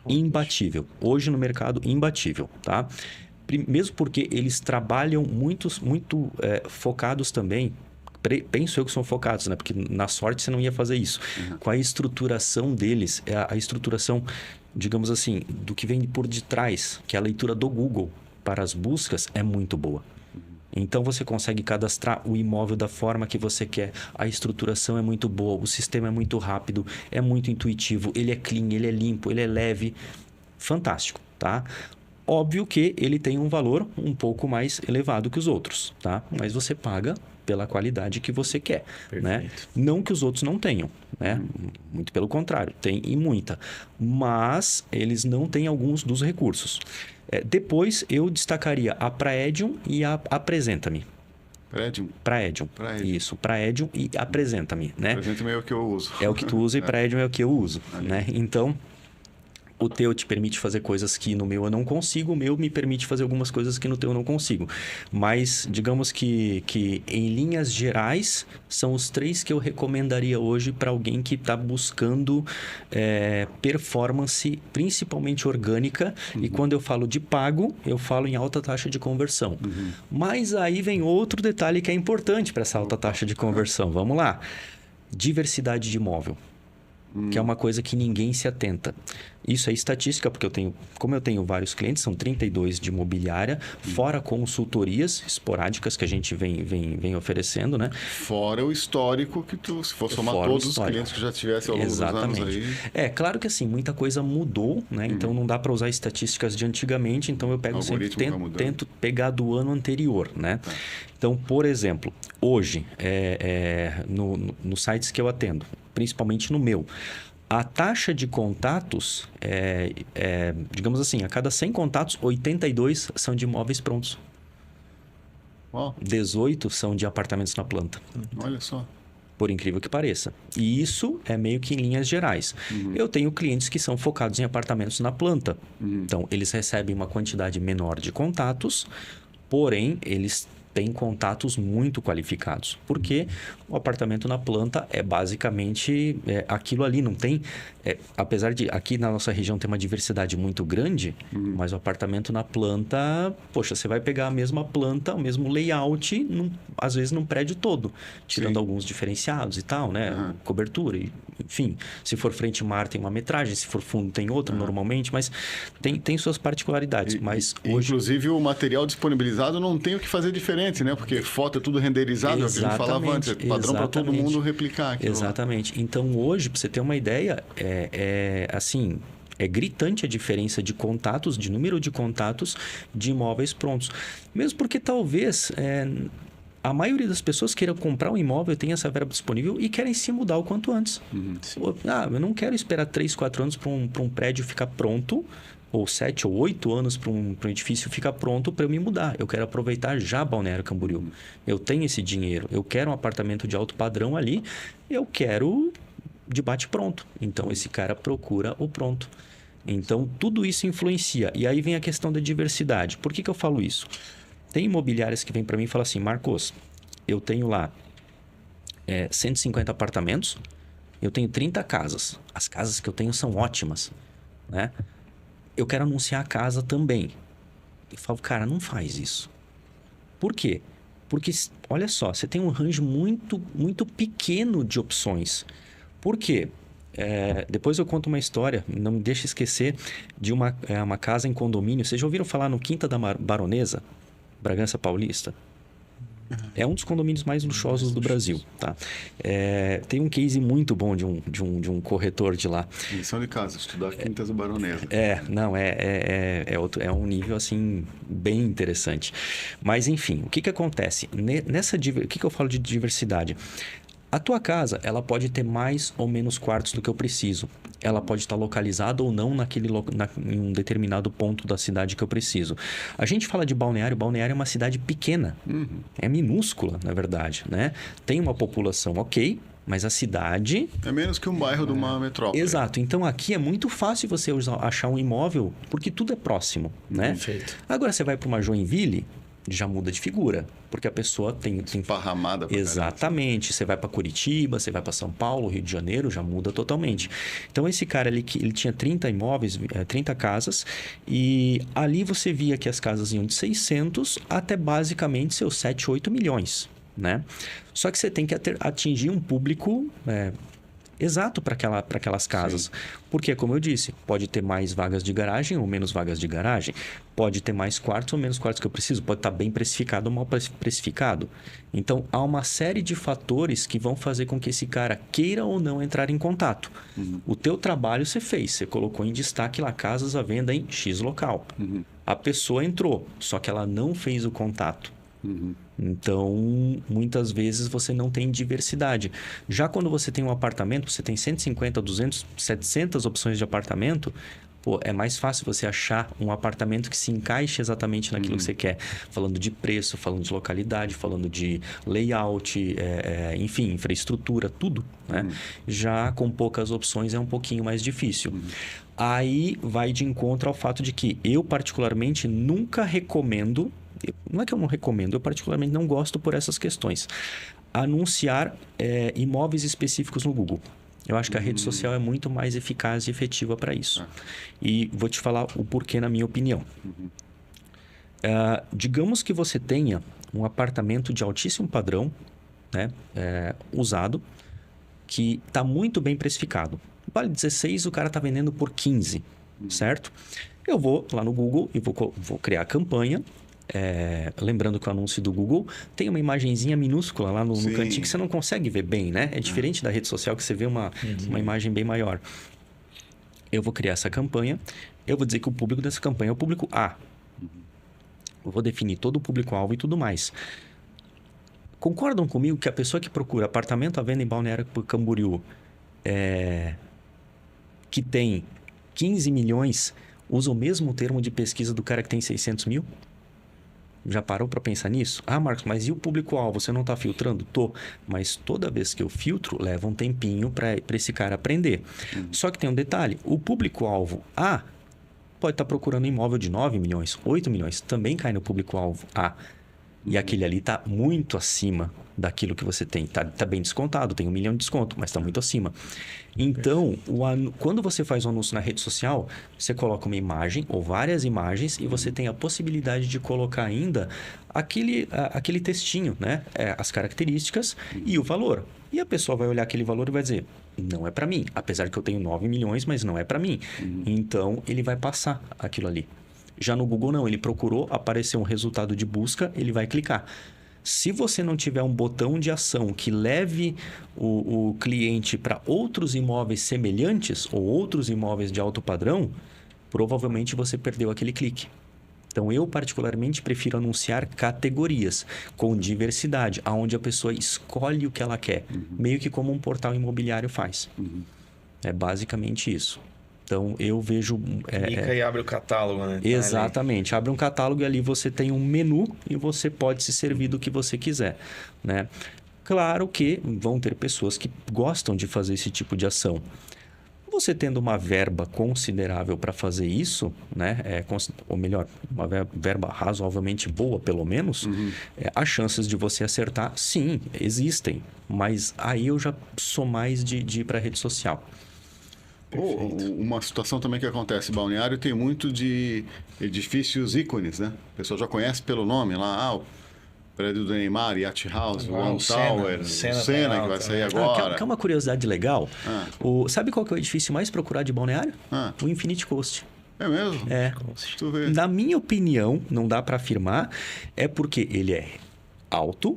Imbatível. Hoje no mercado, imbatível, tá? Mesmo porque eles trabalham muito focados também. Penso eu que são focados, né? Porque na sorte você não ia fazer isso. Com a estruturação deles, a estruturação, digamos assim, do que vem por detrás, que é a leitura do Google para as buscas, é muito boa. Então, você consegue cadastrar o imóvel da forma que você quer. A estruturação é muito boa, o sistema é muito rápido, é muito intuitivo, ele é clean, ele é limpo, ele é leve. Fantástico, tá? Óbvio que ele tem um valor um pouco mais elevado que os outros, tá? Mas você paga pela qualidade que você quer, né? Não que os outros não tenham, né? Muito pelo contrário, tem e muita. Mas eles não têm alguns dos recursos. Depois, eu destacaria a Praedium e a Apresenta-me. Praedium. Isso, Praedium e Apresenta-me, né? Apresenta-me é o que eu uso. É o que tu usa e Praedium é o que eu uso, né? Então, o teu te permite fazer coisas que no meu eu não consigo, o meu me permite fazer algumas coisas que no teu eu não consigo. Mas, digamos que em linhas gerais, são os 3 que eu recomendaria hoje para alguém que está buscando performance, principalmente orgânica. E quando eu falo de pago, eu falo em alta taxa de conversão. Mas aí vem outro detalhe que é importante para essa alta taxa de conversão. Vamos lá. Diversidade de imóvel. Que é uma coisa que ninguém se atenta. Isso é estatística, porque como eu tenho vários clientes, são 32 de imobiliária, fora consultorias esporádicas que a gente vem oferecendo, né? Fora o histórico que se for somar todos os clientes que já tivesse ao longo dos anos aí. Claro que assim, muita coisa mudou, né? Então não dá para usar estatísticas de antigamente, então eu pego sempre, tento pegar do ano anterior, né? Então, por exemplo, hoje, nos sites que eu atendo, principalmente no meu, a taxa de contatos, digamos assim, a cada 100 contatos, 82 são de imóveis prontos. Uau. 18 são de apartamentos na planta. Olha só. Por incrível que pareça. E isso é meio que em linhas gerais. Eu tenho clientes que são focados em apartamentos na planta. Então, eles recebem uma quantidade menor de contatos, Porém, eles têm contatos muito qualificados. Porque o apartamento na planta é basicamente aquilo ali. Não tem... apesar de aqui na nossa região ter uma diversidade muito grande, mas o apartamento na planta... Poxa, você vai pegar a mesma planta, o mesmo layout, às vezes num prédio todo. Tirando alguns diferenciados e tal, né? Cobertura, enfim. Se for frente-mar, tem uma metragem. Se for fundo, tem outra normalmente. Mas tem suas particularidades. Mas hoje... Inclusive, o material disponibilizado não tem o que fazer diferente, né? Porque foto é tudo renderizado, é o que a gente falava antes. É padrão para todo mundo replicar aquilo. Exatamente. Então, hoje, para você ter uma ideia, assim... É gritante a diferença de contatos, de número de contatos de imóveis prontos. Mesmo porque talvez a maioria das pessoas queira comprar um imóvel, tenha essa verba disponível e querem se mudar o quanto antes. Eu não quero esperar 3, 4 anos para um prédio ficar pronto, ou 7 ou 8 anos para um edifício ficar pronto para eu me mudar. Eu quero aproveitar já Balneário Camboriú. Eu tenho esse dinheiro, eu quero um apartamento de alto padrão ali, eu quero de bate-pronto. Então, esse cara procura o pronto. Então, tudo isso influencia. E aí vem a questão da diversidade. Por que eu falo isso? Tem imobiliárias que vêm para mim e falam assim, Marcos, eu tenho lá 150 apartamentos, eu tenho 30 casas. As casas que eu tenho são ótimas, né? Eu quero anunciar a casa também. Eu falo, cara, não faz isso. Por quê? Porque, olha só, você tem um range muito, muito pequeno de opções. Por quê? Depois eu conto uma história, não me deixe esquecer de uma casa em condomínio. Vocês já ouviram falar no Quinta da Baronesa, Bragança Paulista? É um dos condomínios mais luxuosos do Brasil, tá? Tem um case muito bom de um corretor de lá. Lição de casa, estudar Quintas da Baronesa. É um nível, assim, bem interessante. Mas, enfim, o que acontece? O que eu falo de diversidade? A tua casa, ela pode ter mais ou menos quartos do que eu preciso. Ela pode estar localizada ou não em um determinado ponto da cidade que eu preciso. A gente fala de Balneário. Balneário é uma cidade pequena. É minúscula, na verdade, né? Tem uma população ok, mas a cidade... É menos que um bairro de uma metrópole. Exato. Então, aqui é muito fácil você achar um imóvel, porque tudo é próximo, né? Perfeito. Agora, você vai para uma Joinville... já muda de figura, porque a pessoa tem esparramada. Exatamente. Você vai para Curitiba, você vai para São Paulo, Rio de Janeiro, já muda totalmente. Então, esse cara ali, ele tinha 30 imóveis, 30 casas, e ali você via que as casas iam de 600 até basicamente seus 7, 8 milhões, né? Só que você tem que atingir um público... exato para aquelas casas. Sim. Porque, como eu disse, pode ter mais vagas de garagem ou menos vagas de garagem. Pode ter mais quartos ou menos quartos que eu preciso. Pode estar bem precificado ou mal precificado. Então, há uma série de fatores que vão fazer com que esse cara queira ou não entrar em contato. O teu trabalho você fez. Você colocou em destaque lá casas à venda em X local. A pessoa entrou, só que ela não fez o contato. Então, muitas vezes você não tem diversidade. Já quando você tem um apartamento, você tem 150, 200, 700 opções de apartamento, é mais fácil você achar um apartamento que se encaixe exatamente naquilo que você quer. Falando de preço, falando de localidade, falando de layout, enfim, infraestrutura, tudo, né? Já com poucas opções é um pouquinho mais difícil. Aí vai de encontro ao fato de que eu, particularmente, nunca recomendo... Não é que eu não recomendo, eu particularmente não gosto por essas questões. Anunciar imóveis específicos no Google. Eu acho que a rede social é muito mais eficaz e efetiva para isso. E vou te falar o porquê, na minha opinião. Digamos que você tenha um apartamento de altíssimo padrão, né, usado, que está muito bem precificado. Vale 16, o cara está vendendo por 15, certo? Eu vou lá no Google e vou criar a campanha. Lembrando que o anúncio do Google tem uma imagenzinha minúscula lá no cantinho que você não consegue ver bem, né? É diferente da rede social que você vê uma imagem bem maior. Eu vou criar essa campanha. Eu vou dizer que o público dessa campanha é o público A. Eu vou definir todo o público-alvo e tudo mais. Concordam comigo que a pessoa que procura apartamento à venda em Balneário Camboriú, que tem 15 milhões, usa o mesmo termo de pesquisa do cara que tem 600 mil? Já parou para pensar nisso? Ah, Marcos, mas e o público-alvo? Você não está filtrando? Tô. Mas toda vez que eu filtro, leva um tempinho para esse cara aprender. Só que tem um detalhe. O público-alvo A pode estar procurando imóvel de 9 milhões, 8 milhões, também cai no público-alvo A. E aquele ali está muito acima daquilo que você tem. Tá bem descontado, tem 1 milhão de desconto, mas está muito acima. Então, quando você faz um anúncio na rede social, você coloca uma imagem ou várias imagens e você tem a possibilidade de colocar ainda aquele textinho, né? As características e o valor. E a pessoa vai olhar aquele valor e vai dizer, não é para mim. Apesar que eu tenho 9 milhões, mas não é para mim. Então, ele vai passar aquilo ali. Já no Google, não. Ele procurou, apareceu um resultado de busca, ele vai clicar. Se você não tiver um botão de ação que leve o cliente para outros imóveis semelhantes ou outros imóveis de alto padrão, provavelmente você perdeu aquele clique. Então, eu particularmente prefiro anunciar categorias com diversidade, onde a pessoa escolhe o que ela quer, meio que como um portal imobiliário faz. É basicamente isso. Então, eu vejo... Clica e abre o catálogo, né? Exatamente. Abre um catálogo e ali você tem um menu e você pode se servir do que você quiser, né? Claro que vão ter pessoas que gostam de fazer esse tipo de ação. Você tendo uma verba considerável para fazer isso, né? Ou melhor, uma verba razoavelmente boa, pelo menos, as chances de você acertar, sim, existem. Mas aí eu já sou mais de ir para a rede social. Uma situação também que acontece em Balneário tem muito de edifícios ícones, né? O pessoal já conhece pelo nome lá, o prédio do Neymar, Yacht House, o One Tower, o Senna que vai sair agora. Que é uma curiosidade legal. Sabe qual que é o edifício mais procurado de Balneário? O Infinity Coast. É mesmo? Tu vê. Na minha opinião, não dá para afirmar, é porque ele é alto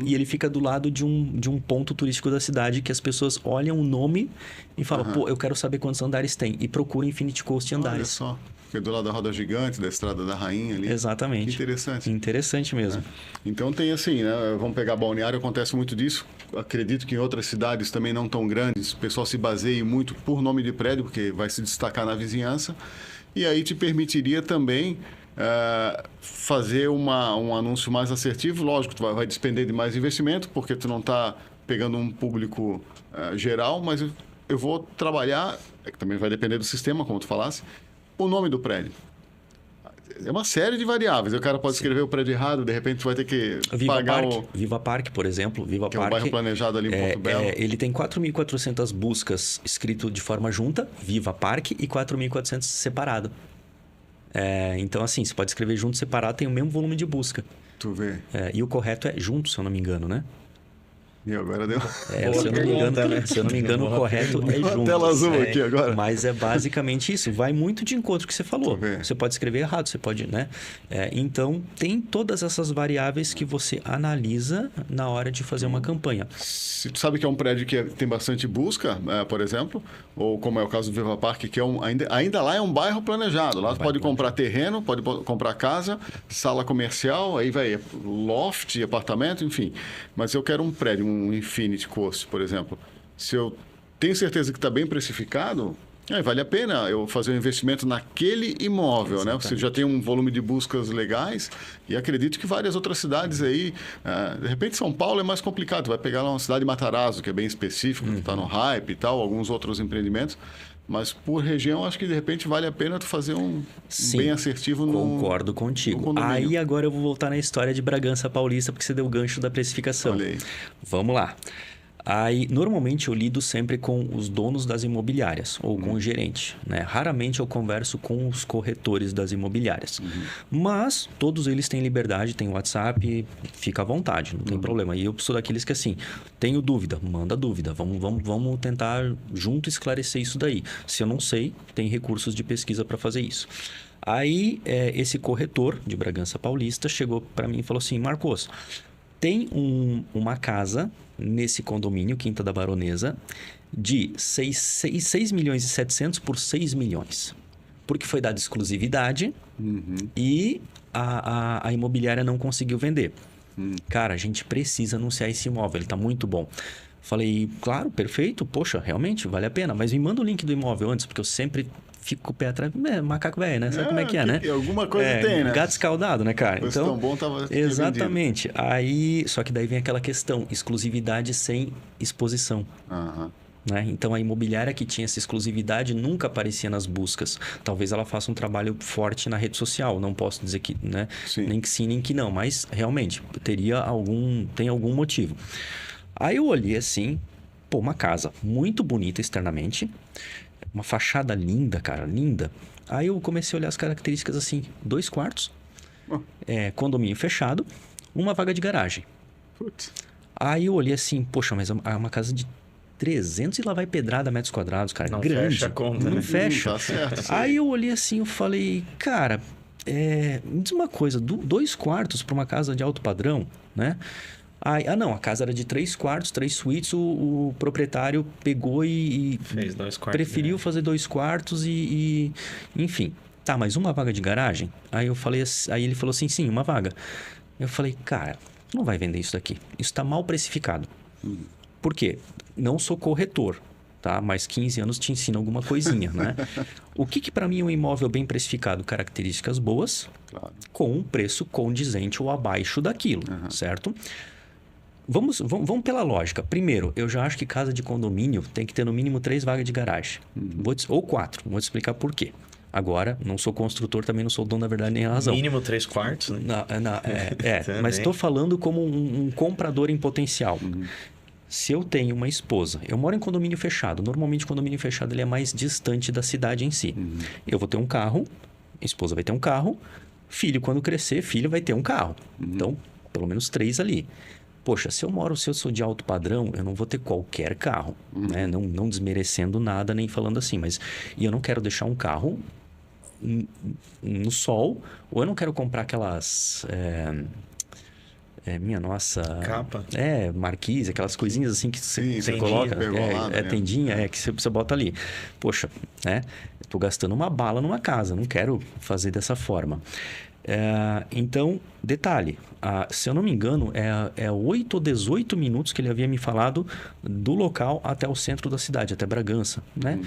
e ele fica do lado de um ponto turístico da cidade que as pessoas olham o nome e falam, pô, eu quero saber quantos andares tem e procuram Infinity Coast andares. Olha só, fica do lado da Roda Gigante, da Estrada da Rainha ali. Exatamente. Que interessante. Interessante mesmo. Então tem assim, né? Vamos pegar Balneário, acontece muito disso. Acredito que em outras cidades também não tão grandes, o pessoal se baseia muito por nome de prédio, porque vai se destacar na vizinhança. E aí te permitiria também fazer um anúncio mais assertivo. Lógico, tu vai despender de mais investimento, porque tu não está pegando um público geral, mas eu vou trabalhar, que também vai depender do sistema, como tu falasse, o nome do prédio. É uma série de variáveis. O cara pode escrever o prédio errado, de repente tu vai ter que pagar Viva Parque, por exemplo. Viva que Parque, é um bairro planejado ali em Porto Belo. Ele tem 4.400 buscas escrito de forma junta, Viva Parque, e 4.400 separado. Então, assim, você pode escrever junto, separado, tem o mesmo volume de busca. Tu vê. E o correto é junto, se eu não me engano, né? E agora deu... se eu não me engano, o correto é junto. Uma tela azul aqui agora. Mas é basicamente isso. Vai muito de encontro que você falou. Você pode escrever errado, você pode, né? Então, tem todas essas variáveis que você analisa na hora de fazer uma campanha. Se tu sabe que é um prédio que tem bastante busca, por exemplo, ou como é o caso do Viva Parque, que é ainda lá é um bairro planejado. Lá tu pode comprar terreno, pode comprar casa, sala comercial, aí vai loft, apartamento, enfim. Mas eu quero um prédio, um Infinity Coast, por exemplo. Se eu tenho certeza que está bem precificado, vale a pena eu fazer um investimento naquele imóvel, exatamente, né? Você já tem um volume de buscas legais e acredito que várias outras cidades aí, de repente São Paulo é mais complicado, vai pegar lá uma cidade de Matarazzo, que é bem específico, que está no hype e tal, alguns outros empreendimentos, mas por região acho que de repente vale a pena tu fazer um bem assertivo no concordo contigo. Aí agora eu vou voltar na história de Bragança Paulista, porque você deu o gancho da precificação. Olha aí. Vamos lá. Aí, normalmente eu lido sempre com os donos das imobiliárias ou com o gerente, né? Raramente eu converso com os corretores das imobiliárias. Mas todos eles têm liberdade, têm WhatsApp, fica à vontade, não tem problema. E eu sou daqueles que assim, tenho dúvida, manda dúvida, vamos tentar junto esclarecer isso daí. Se eu não sei, tem recursos de pesquisa para fazer isso. Aí, esse corretor de Bragança Paulista chegou para mim e falou assim, Marcos, tem uma casa nesse condomínio, Quinta da Baronesa, de 6 milhões e 700 por 6 milhões. Porque foi dada exclusividade e a imobiliária não conseguiu vender. Cara, a gente precisa anunciar esse imóvel, ele está muito bom. Falei, claro, perfeito, poxa, realmente, vale a pena. Mas me manda o link do imóvel antes, porque eu sempre fico com o pé atrás. Macaco velho, né? Sabe como é que é, né? Alguma coisa tem, né? Gato escaldado, né, cara? Então, tão bom tava exatamente. Aí, só que daí vem aquela questão, exclusividade sem exposição. né? Então, a imobiliária que tinha essa exclusividade nunca aparecia nas buscas. Talvez ela faça um trabalho forte na rede social. Não posso dizer que, né? Nem que sim, nem que não. Mas, realmente, tem algum motivo. Aí eu olhei assim, pô, uma casa muito bonita externamente. Uma fachada linda, cara, linda. Aí eu comecei a olhar as características assim, 2 quartos, condomínio fechado, uma vaga de garagem. Putz. Aí eu olhei assim, poxa, mas é uma casa de 300 e lá vai pedrada metros quadrados, cara, Não grande. fecha a conta, não né? fecha. Tá certo. Aí eu olhei assim, eu falei, cara, me diz uma coisa, 2 quartos para uma casa de alto padrão, né? Não, a casa era de 3 quartos, 3 suítes, o proprietário pegou e Fez 2 quartos. preferiu fazer 2 quartos e enfim. Tá, mas uma vaga de garagem? Aí ele falou assim, sim, uma vaga. Eu falei, cara, não vai vender isso daqui. Isso tá mal precificado. Por quê? Não sou corretor, tá? Mas 15 anos te ensina alguma coisinha, né? O que para mim é um imóvel bem precificado? Características boas, Claro. com um preço condizente ou abaixo daquilo, certo? Vamos pela lógica. Primeiro, eu já acho que casa de condomínio tem que ter no mínimo 3 vagas de garagem. Ou 4. Vou te explicar por quê. Agora, não sou construtor, também não sou dono da verdade nem a razão. Mínimo 3 quartos, né? Mas estou falando como um comprador em potencial. Se eu tenho uma esposa, eu moro em condomínio fechado. Normalmente, o condomínio fechado ele é mais distante da cidade em si. Eu vou ter um carro, a esposa vai ter um carro, filho, quando crescer, filho vai ter um carro. Então, pelo menos 3 ali. Poxa, se eu sou de alto padrão, eu não vou ter qualquer carro, né? Não desmerecendo nada, nem falando assim, mas... E eu não quero deixar um carro no sol, ou eu não quero comprar aquelas... minha nossa... Capa. Marquise, aquelas coisinhas assim que você tendinha, coloca. pergolado, né? Tendinha, que você bota ali. Poxa, né? Eu tô gastando uma bala numa casa, não quero fazer dessa forma. Então, detalhe, se eu não me engano, é 8 ou 18 minutos que ele havia me falado do local até o centro da cidade, até Bragança, né?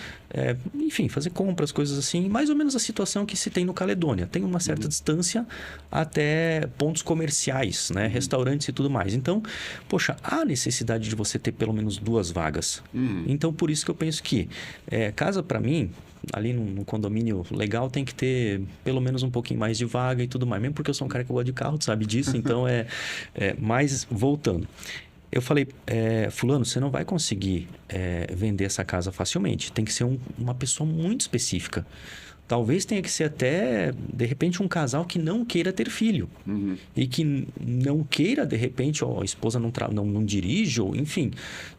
Enfim, fazer compras, coisas assim, mais ou menos a situação que se tem no Caledônia. Tem uma certa distância até pontos comerciais, né? Restaurantes e tudo mais. Então, poxa, há necessidade de você ter pelo menos 2 vagas. Então, por isso que eu penso que casa para mim... Ali no condomínio legal tem que ter pelo menos um pouquinho mais de vaga e tudo mais. Mesmo porque eu sou um cara que gosta de carro, tu sabe disso. Então, mas voltando. Eu falei, fulano, você não vai conseguir vender essa casa facilmente. Tem que ser uma pessoa muito específica. Talvez tenha que ser até, de repente, um casal que não queira ter filho. E que não queira, de repente, a esposa não dirige, ou enfim.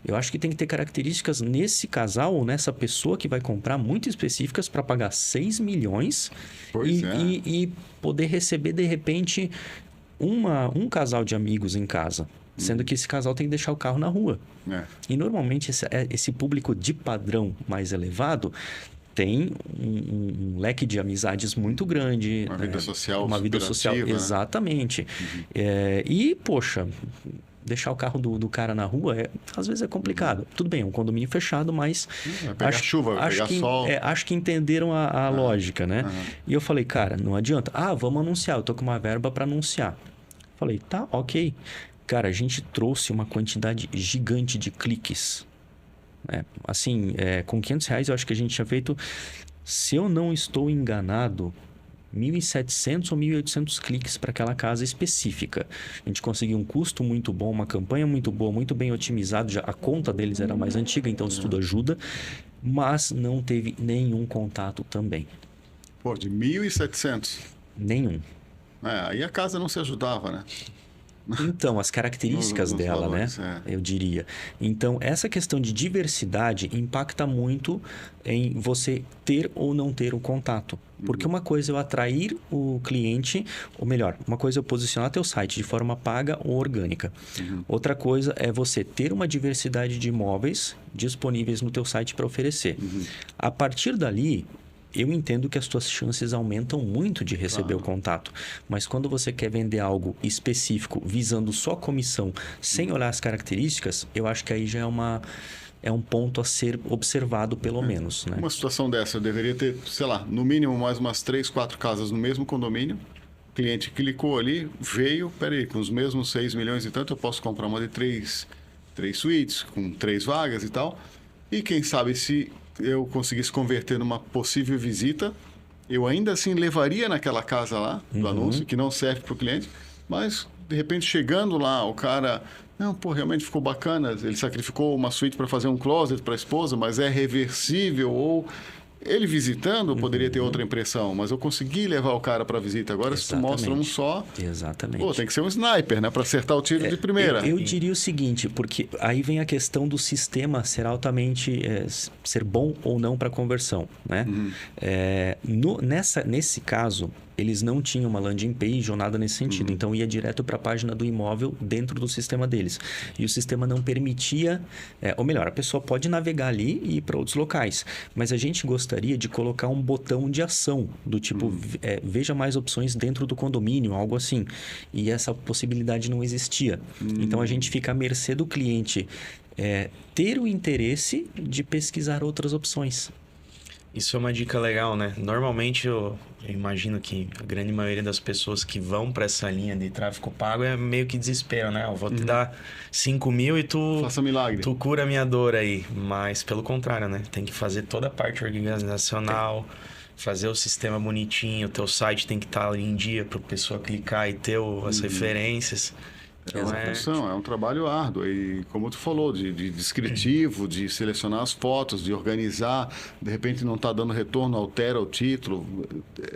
Eu acho que tem que ter características nesse casal ou nessa pessoa que vai comprar muito específicas para pagar 6 milhões e poder receber, de repente, um casal de amigos em casa. Sendo que esse casal tem que deixar o carro na rua. E normalmente esse público de padrão mais elevado tem um leque de amizades muito grande. Uma vida social. Uma vida social, exatamente. E, poxa, deixar o carro do cara na rua, às vezes é complicado. Tudo bem, é um condomínio fechado, mas... Vai pegar chuva, vai pegar sol. Acho que entenderam a lógica, né? E eu falei, cara, não adianta. Vamos anunciar, eu tô com uma verba para anunciar. Falei, tá, ok. Cara, a gente trouxe uma quantidade gigante de cliques. Com R$500 eu acho que a gente tinha feito, se eu não estou enganado, 1.700 ou 1.800 cliques para aquela casa específica. A gente conseguiu um custo muito bom, uma campanha muito boa, muito bem otimizado. A conta deles era mais antiga, então isso tudo ajuda. Mas não teve nenhum contato também. Pô, de 1.700? Nenhum. Aí a casa não se ajudava, né? Então, as características dela, valores, né? Eu diria. Então, essa questão de diversidade impacta muito em você ter ou não ter o contato. Porque uma coisa é eu atrair o cliente, ou melhor, uma coisa é eu posicionar teu site de forma paga ou orgânica. Outra coisa é você ter uma diversidade de imóveis disponíveis no teu site para oferecer. A partir dali... Eu entendo que as tuas chances aumentam muito de receber o contato. Mas quando você quer vender algo específico, visando só comissão, sem olhar as características, eu acho que aí já é um ponto a ser observado, pelo menos. Né? Uma situação dessa, eu deveria ter, sei lá, no mínimo mais umas 3, 4 casas no mesmo condomínio. O cliente clicou ali, veio, peraí, com os mesmos 6 milhões e tanto, eu posso comprar uma de 3 suítes, com 3 vagas e tal. E quem sabe se eu conseguisse converter numa possível visita, eu ainda assim levaria naquela casa lá, do anúncio, que não serve para o cliente, mas de repente chegando lá, o cara... Não, pô, realmente ficou bacana. Ele sacrificou uma suíte para fazer um closet para a esposa, mas é reversível. Ou ele visitando poderia ter outra impressão, mas eu consegui levar o cara para visita. Agora, se tu mostra um só... Exatamente. Pô, tem que ser um sniper, né? Para acertar o tiro de primeira. Eu diria o seguinte, porque aí vem a questão do sistema ser altamente... ser bom ou não para conversão, né? Nesse caso... Eles não tinham uma landing page ou nada nesse sentido. Então, ia direto para a página do imóvel dentro do sistema deles. E o sistema não permitia... ou melhor, a pessoa pode navegar ali e ir para outros locais. Mas a gente gostaria de colocar um botão de ação, do tipo, veja mais opções dentro do condomínio, algo assim. E essa possibilidade não existia. Então, a gente fica à mercê do cliente ter o interesse de pesquisar outras opções. Isso é uma dica legal, né? Normalmente eu imagino que a grande maioria das pessoas que vão para essa linha de tráfego pago é meio que desespero, né? Eu vou te dar 5 mil e tu... Faça milagre. Tu cura a minha dor aí. Mas pelo contrário, né? Tem que fazer toda a parte organizacional, fazer o sistema bonitinho, o teu site tem que estar em dia para a pessoa clicar e ter as referências. É uma função, é um trabalho árduo. E como tu falou, de descritivo, de selecionar as fotos, de organizar, de repente não está dando retorno, altera o título.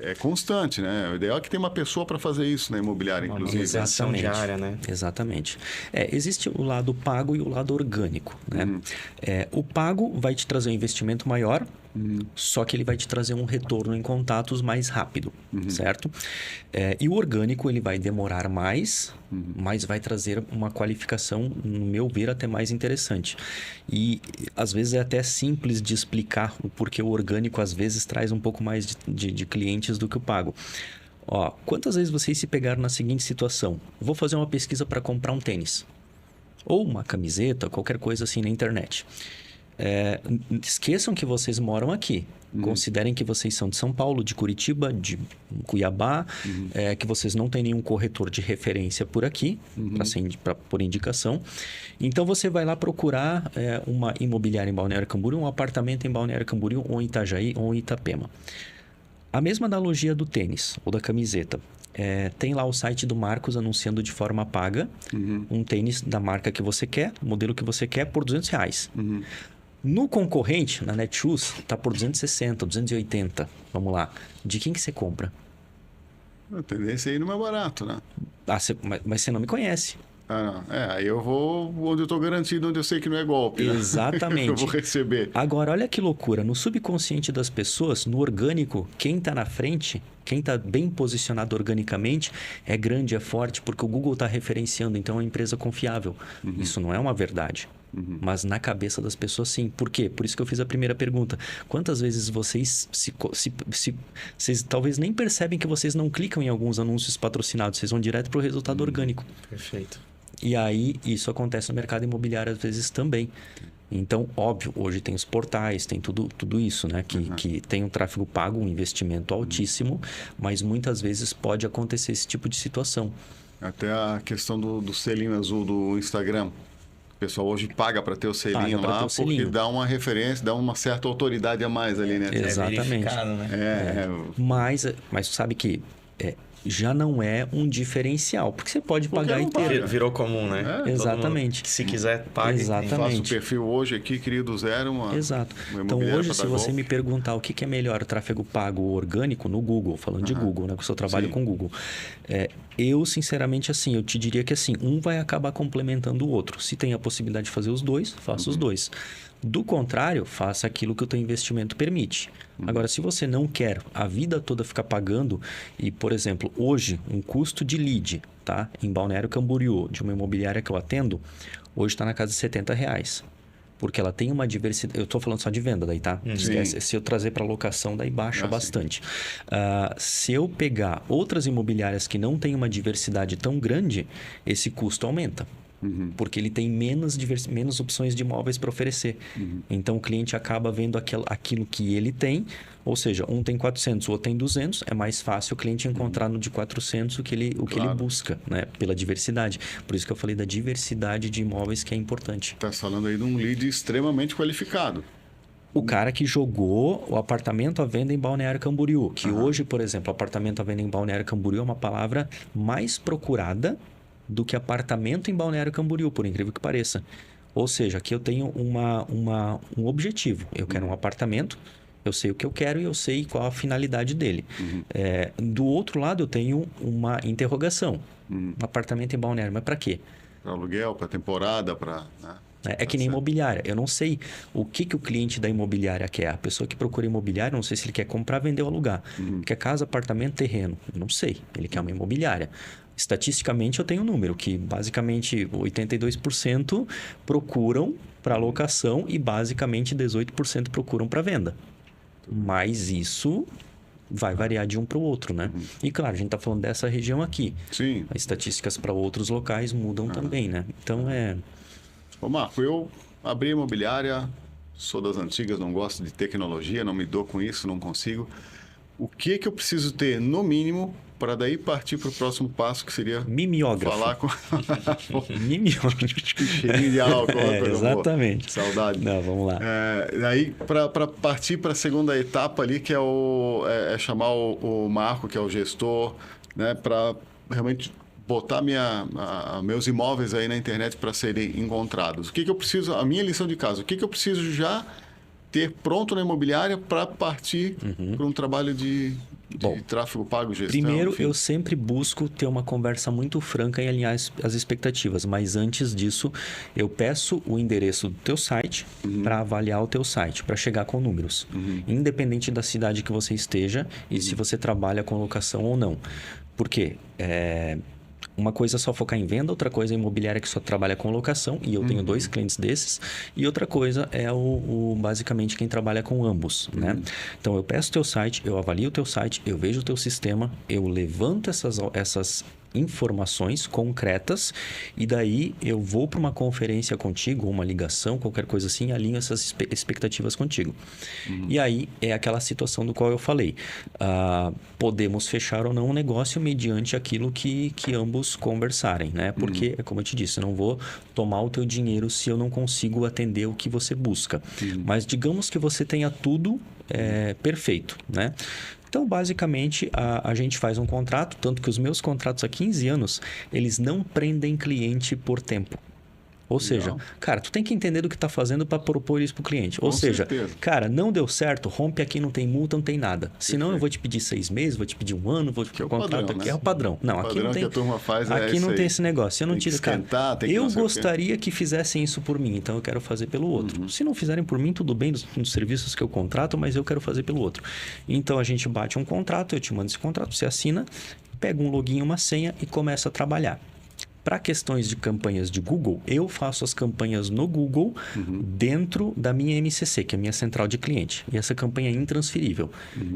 É constante, né? O ideal é que tenha uma pessoa para fazer isso na imobiliária, inclusive. Organização diária, né? Exatamente. Existe o lado pago e o lado orgânico, né? O pago vai te trazer um investimento maior, só que ele vai te trazer um retorno em contatos mais rápido, certo? E o orgânico, ele vai demorar mais, mas vai trazer uma qualificação, no meu ver, até mais interessante. E às vezes é até simples de explicar o porquê o orgânico às vezes traz um pouco mais de clientes do que o pago. Ó, quantas vezes vocês se pegaram na seguinte situação? Vou fazer uma pesquisa para comprar um tênis. Ou uma camiseta, qualquer coisa assim na internet. Esqueçam que vocês moram aqui. Considerem que vocês são de São Paulo, de Curitiba, de Cuiabá, que vocês não têm nenhum corretor de referência por aqui, por indicação. Então, você vai lá procurar uma imobiliária em Balneário Camboriú, um apartamento em Balneário Camboriú, ou em Itajaí, ou em Itapema. A mesma analogia do tênis ou da camiseta. Tem lá o site do Marcos anunciando de forma paga um tênis da marca que você quer, modelo que você quer, por R$200. No concorrente, na Netshoes, está por 260, 280. Vamos lá. De quem que você compra? A tendência é ir no mais barato, né? Mas você não me conhece. Aí eu vou onde eu estou garantido, onde eu sei que não é golpe, né? Exatamente. Eu vou receber. Agora, olha que loucura. No subconsciente das pessoas, no orgânico, quem está na frente, quem está bem posicionado organicamente, é grande, é forte, porque o Google está referenciando, então é uma empresa confiável. Isso não é uma verdade. Mas na cabeça das pessoas, sim. Por quê? Por isso que eu fiz a primeira pergunta. Quantas vezes vocês vocês talvez nem percebem que vocês não clicam em alguns anúncios patrocinados, vocês vão direto para o resultado orgânico. Perfeito. E aí, isso acontece no mercado imobiliário às vezes também. Então, óbvio, hoje tem os portais, tem tudo isso, né? Que tem um tráfego pago, um investimento altíssimo, mas muitas vezes pode acontecer esse tipo de situação. Até a questão do selinho azul do Instagram. O pessoal hoje paga para ter o selinho lá, porque dá uma referência, dá uma certa autoridade a mais ali, né? Exatamente. Né? Mas sabe que já não é um diferencial, porque você pode pagar inteiro. Virou comum, né? Exatamente. Se quiser, pague. Exatamente. Faço o perfil hoje aqui, crio do zero. Exato. Então, hoje, se você me perguntar o que é melhor, tráfego pago ou orgânico, no Google, falando de Google, né? Porque eu trabalho com Google. Eu, sinceramente, eu te diria que um vai acabar complementando o outro. Se tem a possibilidade de fazer os dois, faça os dois. Do contrário, faça aquilo que o teu investimento permite. Agora, se você não quer a vida toda ficar pagando, e, por exemplo, hoje, um custo de lead, tá? Em Balneário Camboriú, de uma imobiliária que eu atendo, hoje está na casa de R$70. Porque ela tem uma diversidade... Eu estou falando só de venda daí, tá? Esquece. Se eu trazer para locação, daí baixa bastante. Se eu pegar outras imobiliárias que não têm uma diversidade tão grande, esse custo aumenta. Porque ele tem menos opções de imóveis para oferecer. Então, o cliente acaba vendo aquilo que ele tem, ou seja, um tem 400, o outro tem 200, é mais fácil o cliente encontrar no de 400 o que ele busca, né? Pela diversidade. Por isso que eu falei da diversidade de imóveis que é importante. Está falando aí de um lead extremamente qualificado. O cara que jogou o apartamento à venda em Balneário Camboriú, que hoje, por exemplo, apartamento à venda em Balneário Camboriú é uma palavra mais procurada do que apartamento em Balneário Camboriú, por incrível que pareça. Ou seja, aqui eu tenho um objetivo. Eu quero um apartamento, eu sei o que eu quero e eu sei qual a finalidade dele. Do outro lado, eu tenho uma interrogação. Um apartamento em Balneário, mas para quê? Para aluguel, para temporada, para... Né? É que nem imobiliária. Eu não sei o que o cliente da imobiliária quer. A pessoa que procura imobiliária, não sei se ele quer comprar, vender ou alugar. Quer casa, apartamento, terreno. Eu não sei. Ele quer uma imobiliária. Estatisticamente, eu tenho um número que basicamente 82% procuram para locação e basicamente 18% procuram para venda. Mas isso vai variar de um para o outro, né? E claro, a gente está falando dessa região aqui. Sim. As estatísticas para outros locais mudam também, né? Então, Ô Marco, eu abri a imobiliária, sou das antigas, não gosto de tecnologia, não me dou com isso, não consigo. O que eu preciso ter, no mínimo, para daí partir para o próximo passo, que seria... Mimeógrafo. Falar com... Mimeógrafo. Cheirinho de álcool. Exatamente. Boa. Saudade. Não, vamos lá. Aí, para partir para a segunda etapa ali, que é chamar o Marco, que é o gestor, né, para realmente botar meus imóveis aí na internet para serem encontrados. O que eu preciso, a minha lição de casa, o que eu preciso já ter pronto na imobiliária para partir para um trabalho de tráfego pago, gestão? Primeiro, enfim. eu sempre busco ter uma conversa muito franca e alinhar as expectativas, mas antes disso, eu peço o endereço do teu site para avaliar o teu site, para chegar com números, independente da cidade que você esteja e se você trabalha com locação ou não. Por quê? Uma coisa é só focar em venda, outra coisa é imobiliária que só trabalha com locação, e eu tenho 2 clientes desses, e outra coisa é basicamente quem trabalha com ambos, né? Então, eu peço o teu site, eu avalio o teu site, eu vejo o teu sistema, eu levanto essas informações concretas e daí eu vou para uma conferência contigo, uma ligação, qualquer coisa assim, alinho essas expectativas contigo. E aí é aquela situação do qual eu falei. Podemos fechar ou não um negócio mediante aquilo que ambos conversarem, né? Porque, como eu te disse, eu não vou tomar o teu dinheiro se eu não consigo atender o que você busca. Mas digamos que você tenha tudo perfeito, né? Então, basicamente, a gente faz um contrato, tanto que os meus contratos há 15 anos, eles não prendem cliente por tempo. Ou seja, cara, tu tem que entender do que tá fazendo para propor isso pro cliente. Ou seja, cara, não deu certo, rompe aqui, não tem multa, não tem nada. Senão eu vou te pedir 6 meses, vou te pedir 1 ano, vou te pedir contrato aqui. Né? É o padrão. Não, aqui não tem. Que a turma faz aqui não tem esse negócio. Eu não tiro, cara. Eu gostaria que fizessem isso por mim, então eu quero fazer pelo outro. Se não fizerem por mim, tudo bem nos serviços que eu contrato, mas eu quero fazer pelo outro. Então a gente bate um contrato, eu te mando esse contrato, você assina, pega um login, uma senha e começa a trabalhar. Para questões de campanhas de Google, eu faço as campanhas no Google dentro da minha MCC, que é a minha central de cliente. E essa campanha é intransferível.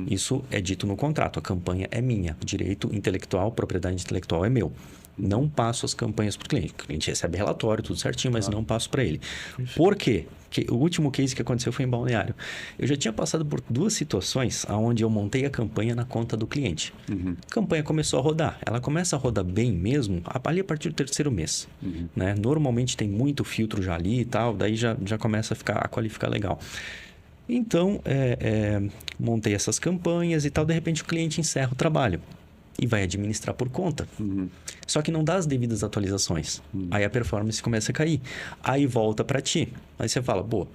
Isso é dito no contrato. A campanha é minha. Direito intelectual, propriedade intelectual é meu. Não passo as campanhas para o cliente. O cliente recebe relatório, tudo certinho, mas não passo para ele. Por quê? O último case que aconteceu foi em Balneário. Eu já tinha passado por 2 situações onde eu montei a campanha na conta do cliente. A campanha começou a rodar. Ela começa a rodar bem mesmo ali a partir do 3º mês. Né? Normalmente tem muito filtro já ali e tal, daí já começa a qualificar legal. Então, montei essas campanhas e tal, de repente o cliente encerra o trabalho e vai administrar por conta. Só que não dá as devidas atualizações. Aí a performance começa a cair. Aí volta para ti. Aí você fala, pô,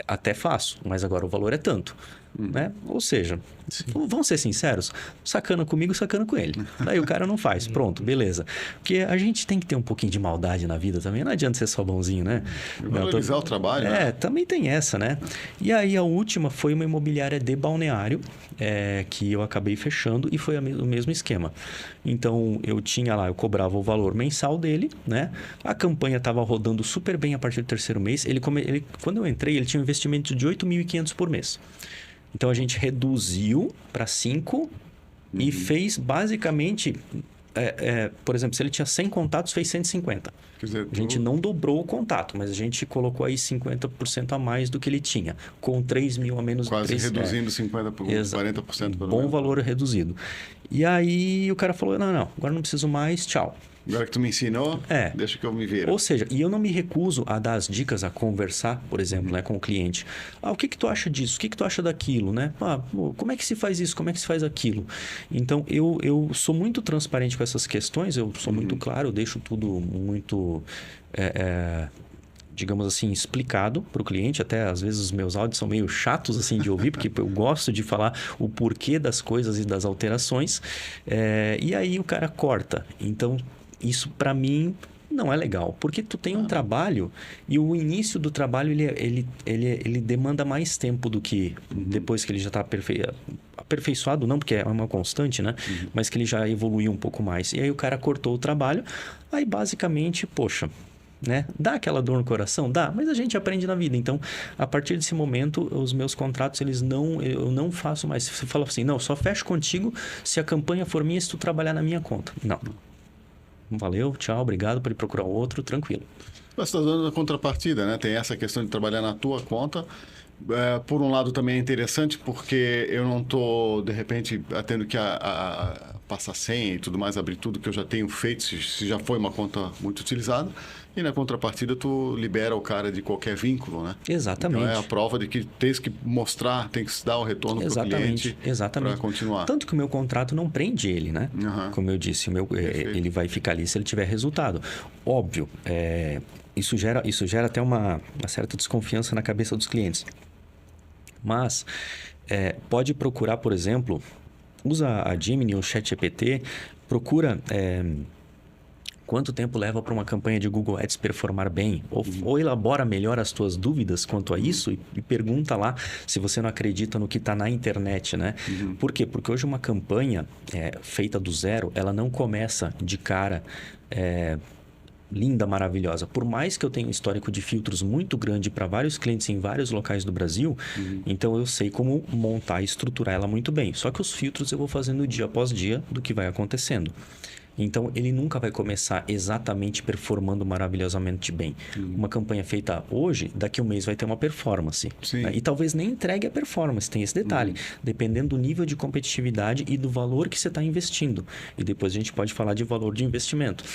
até faço, mas agora o valor é tanto. Né? Ou seja, vamos ser sinceros, sacana comigo, sacana com ele. Daí o cara não faz, pronto, beleza. Porque a gente tem que ter um pouquinho de maldade na vida também, não adianta ser só bonzinho, né? Valorizar o trabalho, né? Também tem essa, né? E aí a última foi uma imobiliária de Balneário, que eu acabei fechando e foi o mesmo esquema. Então eu tinha lá, eu cobrava o valor mensal dele, né? A campanha estava rodando super bem a partir do 3º mês. Quando eu entrei, ele tinha um investimento de 8.500 por mês. Então, a gente reduziu para 5 e fez basicamente por exemplo, se ele tinha 100 contatos, fez 150. Quer dizer, A gente não dobrou o contato, mas a gente colocou aí 50% a mais do que ele tinha, com 3 mil a menos. quase reduzindo 50% por 40%. Bom valor reduzido. E aí o cara falou, não, agora não preciso mais, tchau. Agora que tu me ensinou, deixa que eu me vire. Ou seja, e eu não me recuso a dar as dicas, a conversar, por exemplo, né, com o cliente. O que tu acha disso? O que tu acha daquilo, né? Como é que se faz isso? Como é que se faz aquilo? Então, eu sou muito transparente com essas questões, eu sou muito claro, eu deixo tudo muito... digamos assim, explicado para o cliente. Até às vezes os meus áudios são meio chatos assim de ouvir, porque eu gosto de falar o porquê das coisas e das alterações. E aí o cara corta. Então, isso para mim não é legal, porque tu tem um trabalho e o início do trabalho ele demanda mais tempo do que depois que ele já está aperfeiçoado, não, porque é uma constante, né? Mas que ele já evoluiu um pouco mais. E aí o cara cortou o trabalho, aí basicamente, poxa, né? Dá aquela dor no coração? Dá, mas a gente aprende na vida. Então, a partir desse momento, os meus contratos, eu não faço mais. Você fala assim, não, só fecho contigo se a campanha for minha, se tu trabalhar na minha conta. Não. Valeu, tchau, obrigado, pode procurar outro, tranquilo. Mas você está dando a contrapartida, né? Tem essa questão de trabalhar na tua conta. Por um lado também é interessante, porque eu não estou, de repente, tendo que passar senha e tudo mais, abrir tudo que eu já tenho feito, se já foi uma conta muito utilizada. E na contrapartida, tu libera o cara de qualquer vínculo, né? Exatamente. Então é a prova de que tens que mostrar, tem que dar o retorno para o cliente para continuar. Tanto que o meu contrato não prende ele, né? Como eu disse, ele vai ficar ali se ele tiver resultado. Óbvio, isso gera até uma certa desconfiança na cabeça dos clientes. Mas pode procurar, por exemplo, usa a Gemini ou o ChatGPT, procura... quanto tempo leva para uma campanha de Google Ads performar bem? Ou elabora melhor as tuas dúvidas quanto a isso e pergunta lá se você não acredita no que está na internet, né? Por quê? Porque hoje uma campanha feita do zero, ela não começa de cara... linda, maravilhosa. Por mais que eu tenha um histórico de filtros muito grande para vários clientes em vários locais do Brasil, então eu sei como montar e estruturar ela muito bem. Só que os filtros eu vou fazendo dia após dia do que vai acontecendo. Então, ele nunca vai começar exatamente performando maravilhosamente bem. Uma campanha feita hoje, daqui a um mês vai ter uma performance. Né? E talvez nem entregue a performance, tem esse detalhe. Dependendo do nível de competitividade e do valor que você está investindo. E depois a gente pode falar de valor de investimento.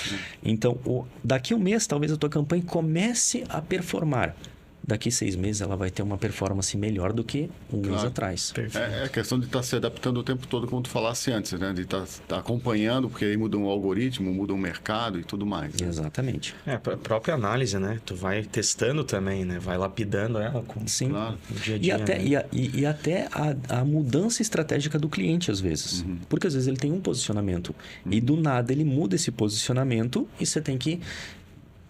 Então, daqui a um mês, talvez a tua campanha comece a performar. Daqui 6 meses ela vai ter uma performance melhor do que um mês atrás. É questão de estar se adaptando o tempo todo, como tu falasse antes, né? De estar acompanhando, porque aí muda um algoritmo, muda um mercado e tudo mais. Né? Exatamente. A própria análise, né? Tu vai testando também, né? Vai lapidando ela com no dia a dia. E até a mudança estratégica do cliente, às vezes. Porque às vezes ele tem um posicionamento e do nada ele muda esse posicionamento e você tem que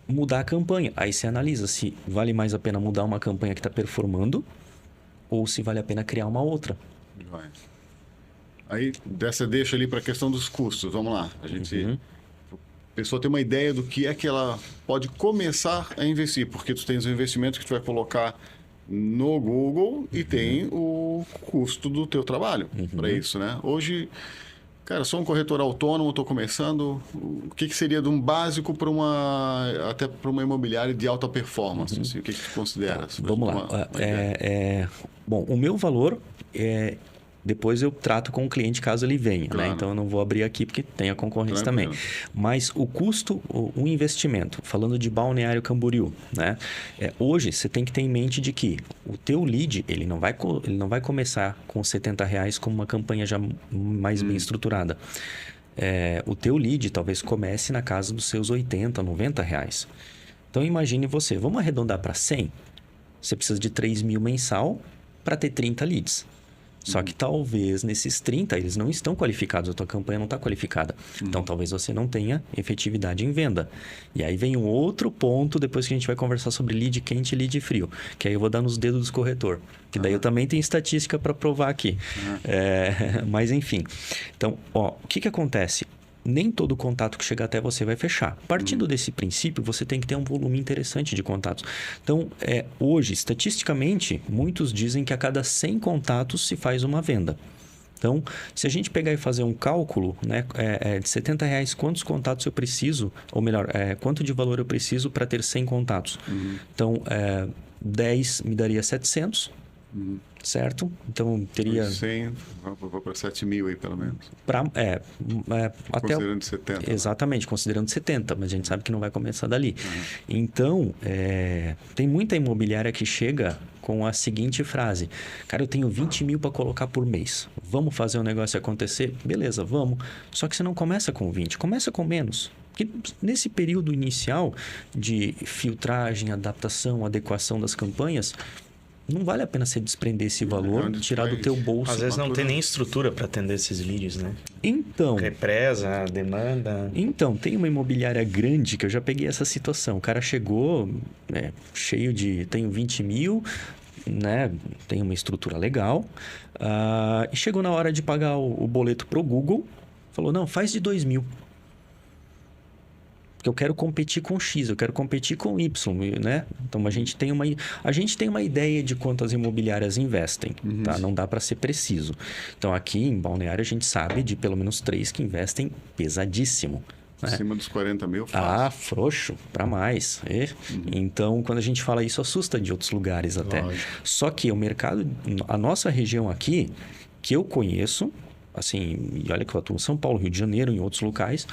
mudar a campanha. Aí você analisa se vale mais a pena mudar uma campanha que está performando ou se vale a pena criar uma outra. Vai. Aí deixa ali para a questão dos custos. Vamos lá. A pessoa tem uma ideia do que é que ela pode começar a investir, porque tu tens o investimento que tu vai colocar no Google e tem o custo do teu trabalho para isso, né? Hoje, cara, sou um corretor autônomo, estou começando. O que seria de um básico para até para uma imobiliária de alta performance? Assim, o que tu consideras? Vamos lá. Bom, o meu valor depois eu trato com o cliente caso ele venha, né? Então eu não vou abrir aqui porque tem a concorrência também. Mas o custo, o investimento, falando de Balneário Camboriú, né? Hoje você tem que ter em mente de que o teu lead, ele não vai começar com R$70 como uma campanha já mais bem estruturada. O teu lead talvez comece na casa dos seus R$80, R$90. Então imagine você, vamos arredondar para 100? Você precisa de 3 mil mensal para ter 30 leads. Só que talvez nesses 30 eles não estão qualificados, a tua campanha não está qualificada. Então talvez você não tenha efetividade em venda. E aí vem um outro ponto depois que a gente vai conversar sobre lead quente e lead frio. Que aí eu vou dar nos dedos do corretor. Que daí eu também tenho estatística para provar aqui. Mas enfim. Então, o que acontece? Nem todo contato que chega até você vai fechar. Partindo desse princípio, você tem que ter um volume interessante de contatos. Então, hoje, estatisticamente, muitos dizem que a cada 100 contatos se faz uma venda. Então, se a gente pegar e fazer um cálculo, né, de R$70, quantos contatos eu preciso, ou melhor, quanto de valor eu preciso para ter 100 contatos? Então, 10 me daria 700, certo? Então, teria... 100, vou para 7 mil aí, pelo menos. Até considerando 70. Exatamente, considerando 70, mas a gente sabe que não vai começar dali. Então, tem muita imobiliária que chega com a seguinte frase: cara, eu tenho 20 mil para colocar por mês. Vamos fazer o negócio acontecer? Beleza, vamos. Só que você não começa com 20, começa com menos. Porque nesse período inicial de filtragem, adaptação, adequação das campanhas, não vale a pena você desprender esse valor, tirar do teu bolso. Às vezes não tem nem estrutura para atender esses leads, né? Então... Represa, demanda... Então, tem uma imobiliária grande que eu já peguei essa situação. O cara chegou cheio de... Tenho 20 mil, né? Tem uma estrutura legal. E chegou na hora de pagar o boleto pro Google. Falou, não, faz de 2 mil. Eu quero competir com X, eu quero competir com Y, né? Então, a gente tem uma ideia de quanto as imobiliárias investem, tá? Não dá para ser preciso. Então, aqui em Balneário, a gente sabe de pelo menos 3 que investem pesadíssimo. Né? Acima dos 40 mil, fácil. Frouxo, para mais. Então, quando a gente fala isso, assusta de outros lugares até. Lógico. Só que o mercado, a nossa região aqui, que eu conheço, assim, e olha que eu atuo em São Paulo, Rio de Janeiro, em outros locais...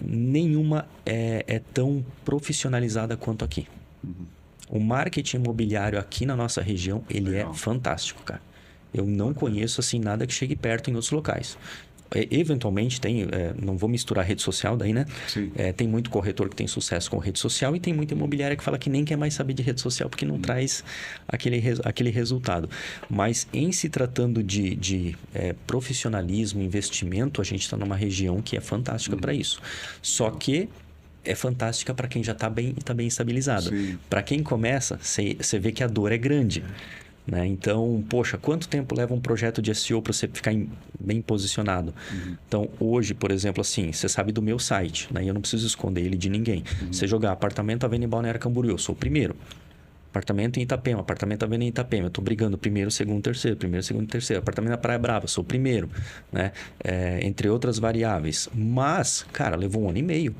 nenhuma é tão profissionalizada quanto aqui. O marketing imobiliário aqui na nossa região, ele é fantástico, cara. Eu não conheço assim nada que chegue perto em outros locais. Eventualmente tem, não vou misturar rede social daí, né? Tem muito corretor que tem sucesso com rede social e tem muita imobiliária que fala que nem quer mais saber de rede social porque não traz aquele resultado. Mas em se tratando de profissionalismo, investimento, a gente está numa região que é fantástica para isso. Só que é fantástica para quem já está bem estabilizado. Para quem começa, você vê que a dor é grande. Né? Então, poxa, quanto tempo leva um projeto de SEO para você ficar bem posicionado? Então, hoje, por exemplo, assim, você sabe do meu site, né? Eu não preciso esconder ele de ninguém. Você jogar apartamento à venda em Balneário Camboriú, eu sou o primeiro. Apartamento em Itapema, apartamento à venda em Itapema, eu estou brigando primeiro, segundo, terceiro, primeiro, segundo, terceiro. Apartamento na Praia Brava, sou o primeiro, né? Entre outras variáveis. Mas, cara, levou 1 ano e meio.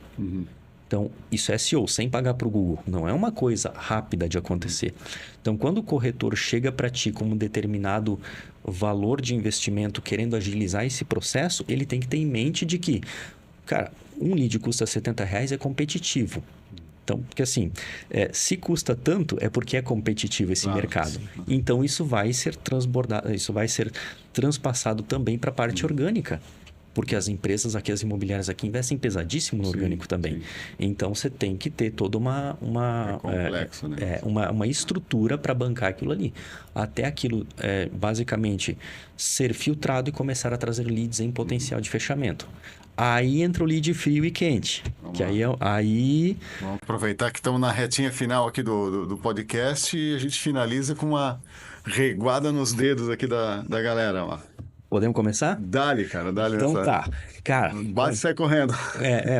Então, isso é SEO, sem pagar para o Google. Não é uma coisa rápida de acontecer. Então, quando o corretor chega para ti com um determinado valor de investimento, querendo agilizar esse processo, ele tem que ter em mente de que, cara, um lead custa R$70 é competitivo. Então, porque assim, se custa tanto, é porque é competitivo esse mercado. Então, isso vai ser transbordado, isso vai ser transpassado também para a parte orgânica. Porque as empresas aqui, as imobiliárias aqui, investem pesadíssimo no orgânico também. Então, você tem que ter toda uma estrutura para bancar aquilo ali. Até aquilo, basicamente, ser filtrado e começar a trazer leads em potencial de fechamento. Aí entra o lead frio e quente. Vamos aproveitar que estamos na retinha final aqui do podcast e a gente finaliza com uma reguada nos dedos aqui da galera, ó. Podemos começar? Dá-lhe, cara, dá-lhe. Então tá. Cara, bate e sai correndo.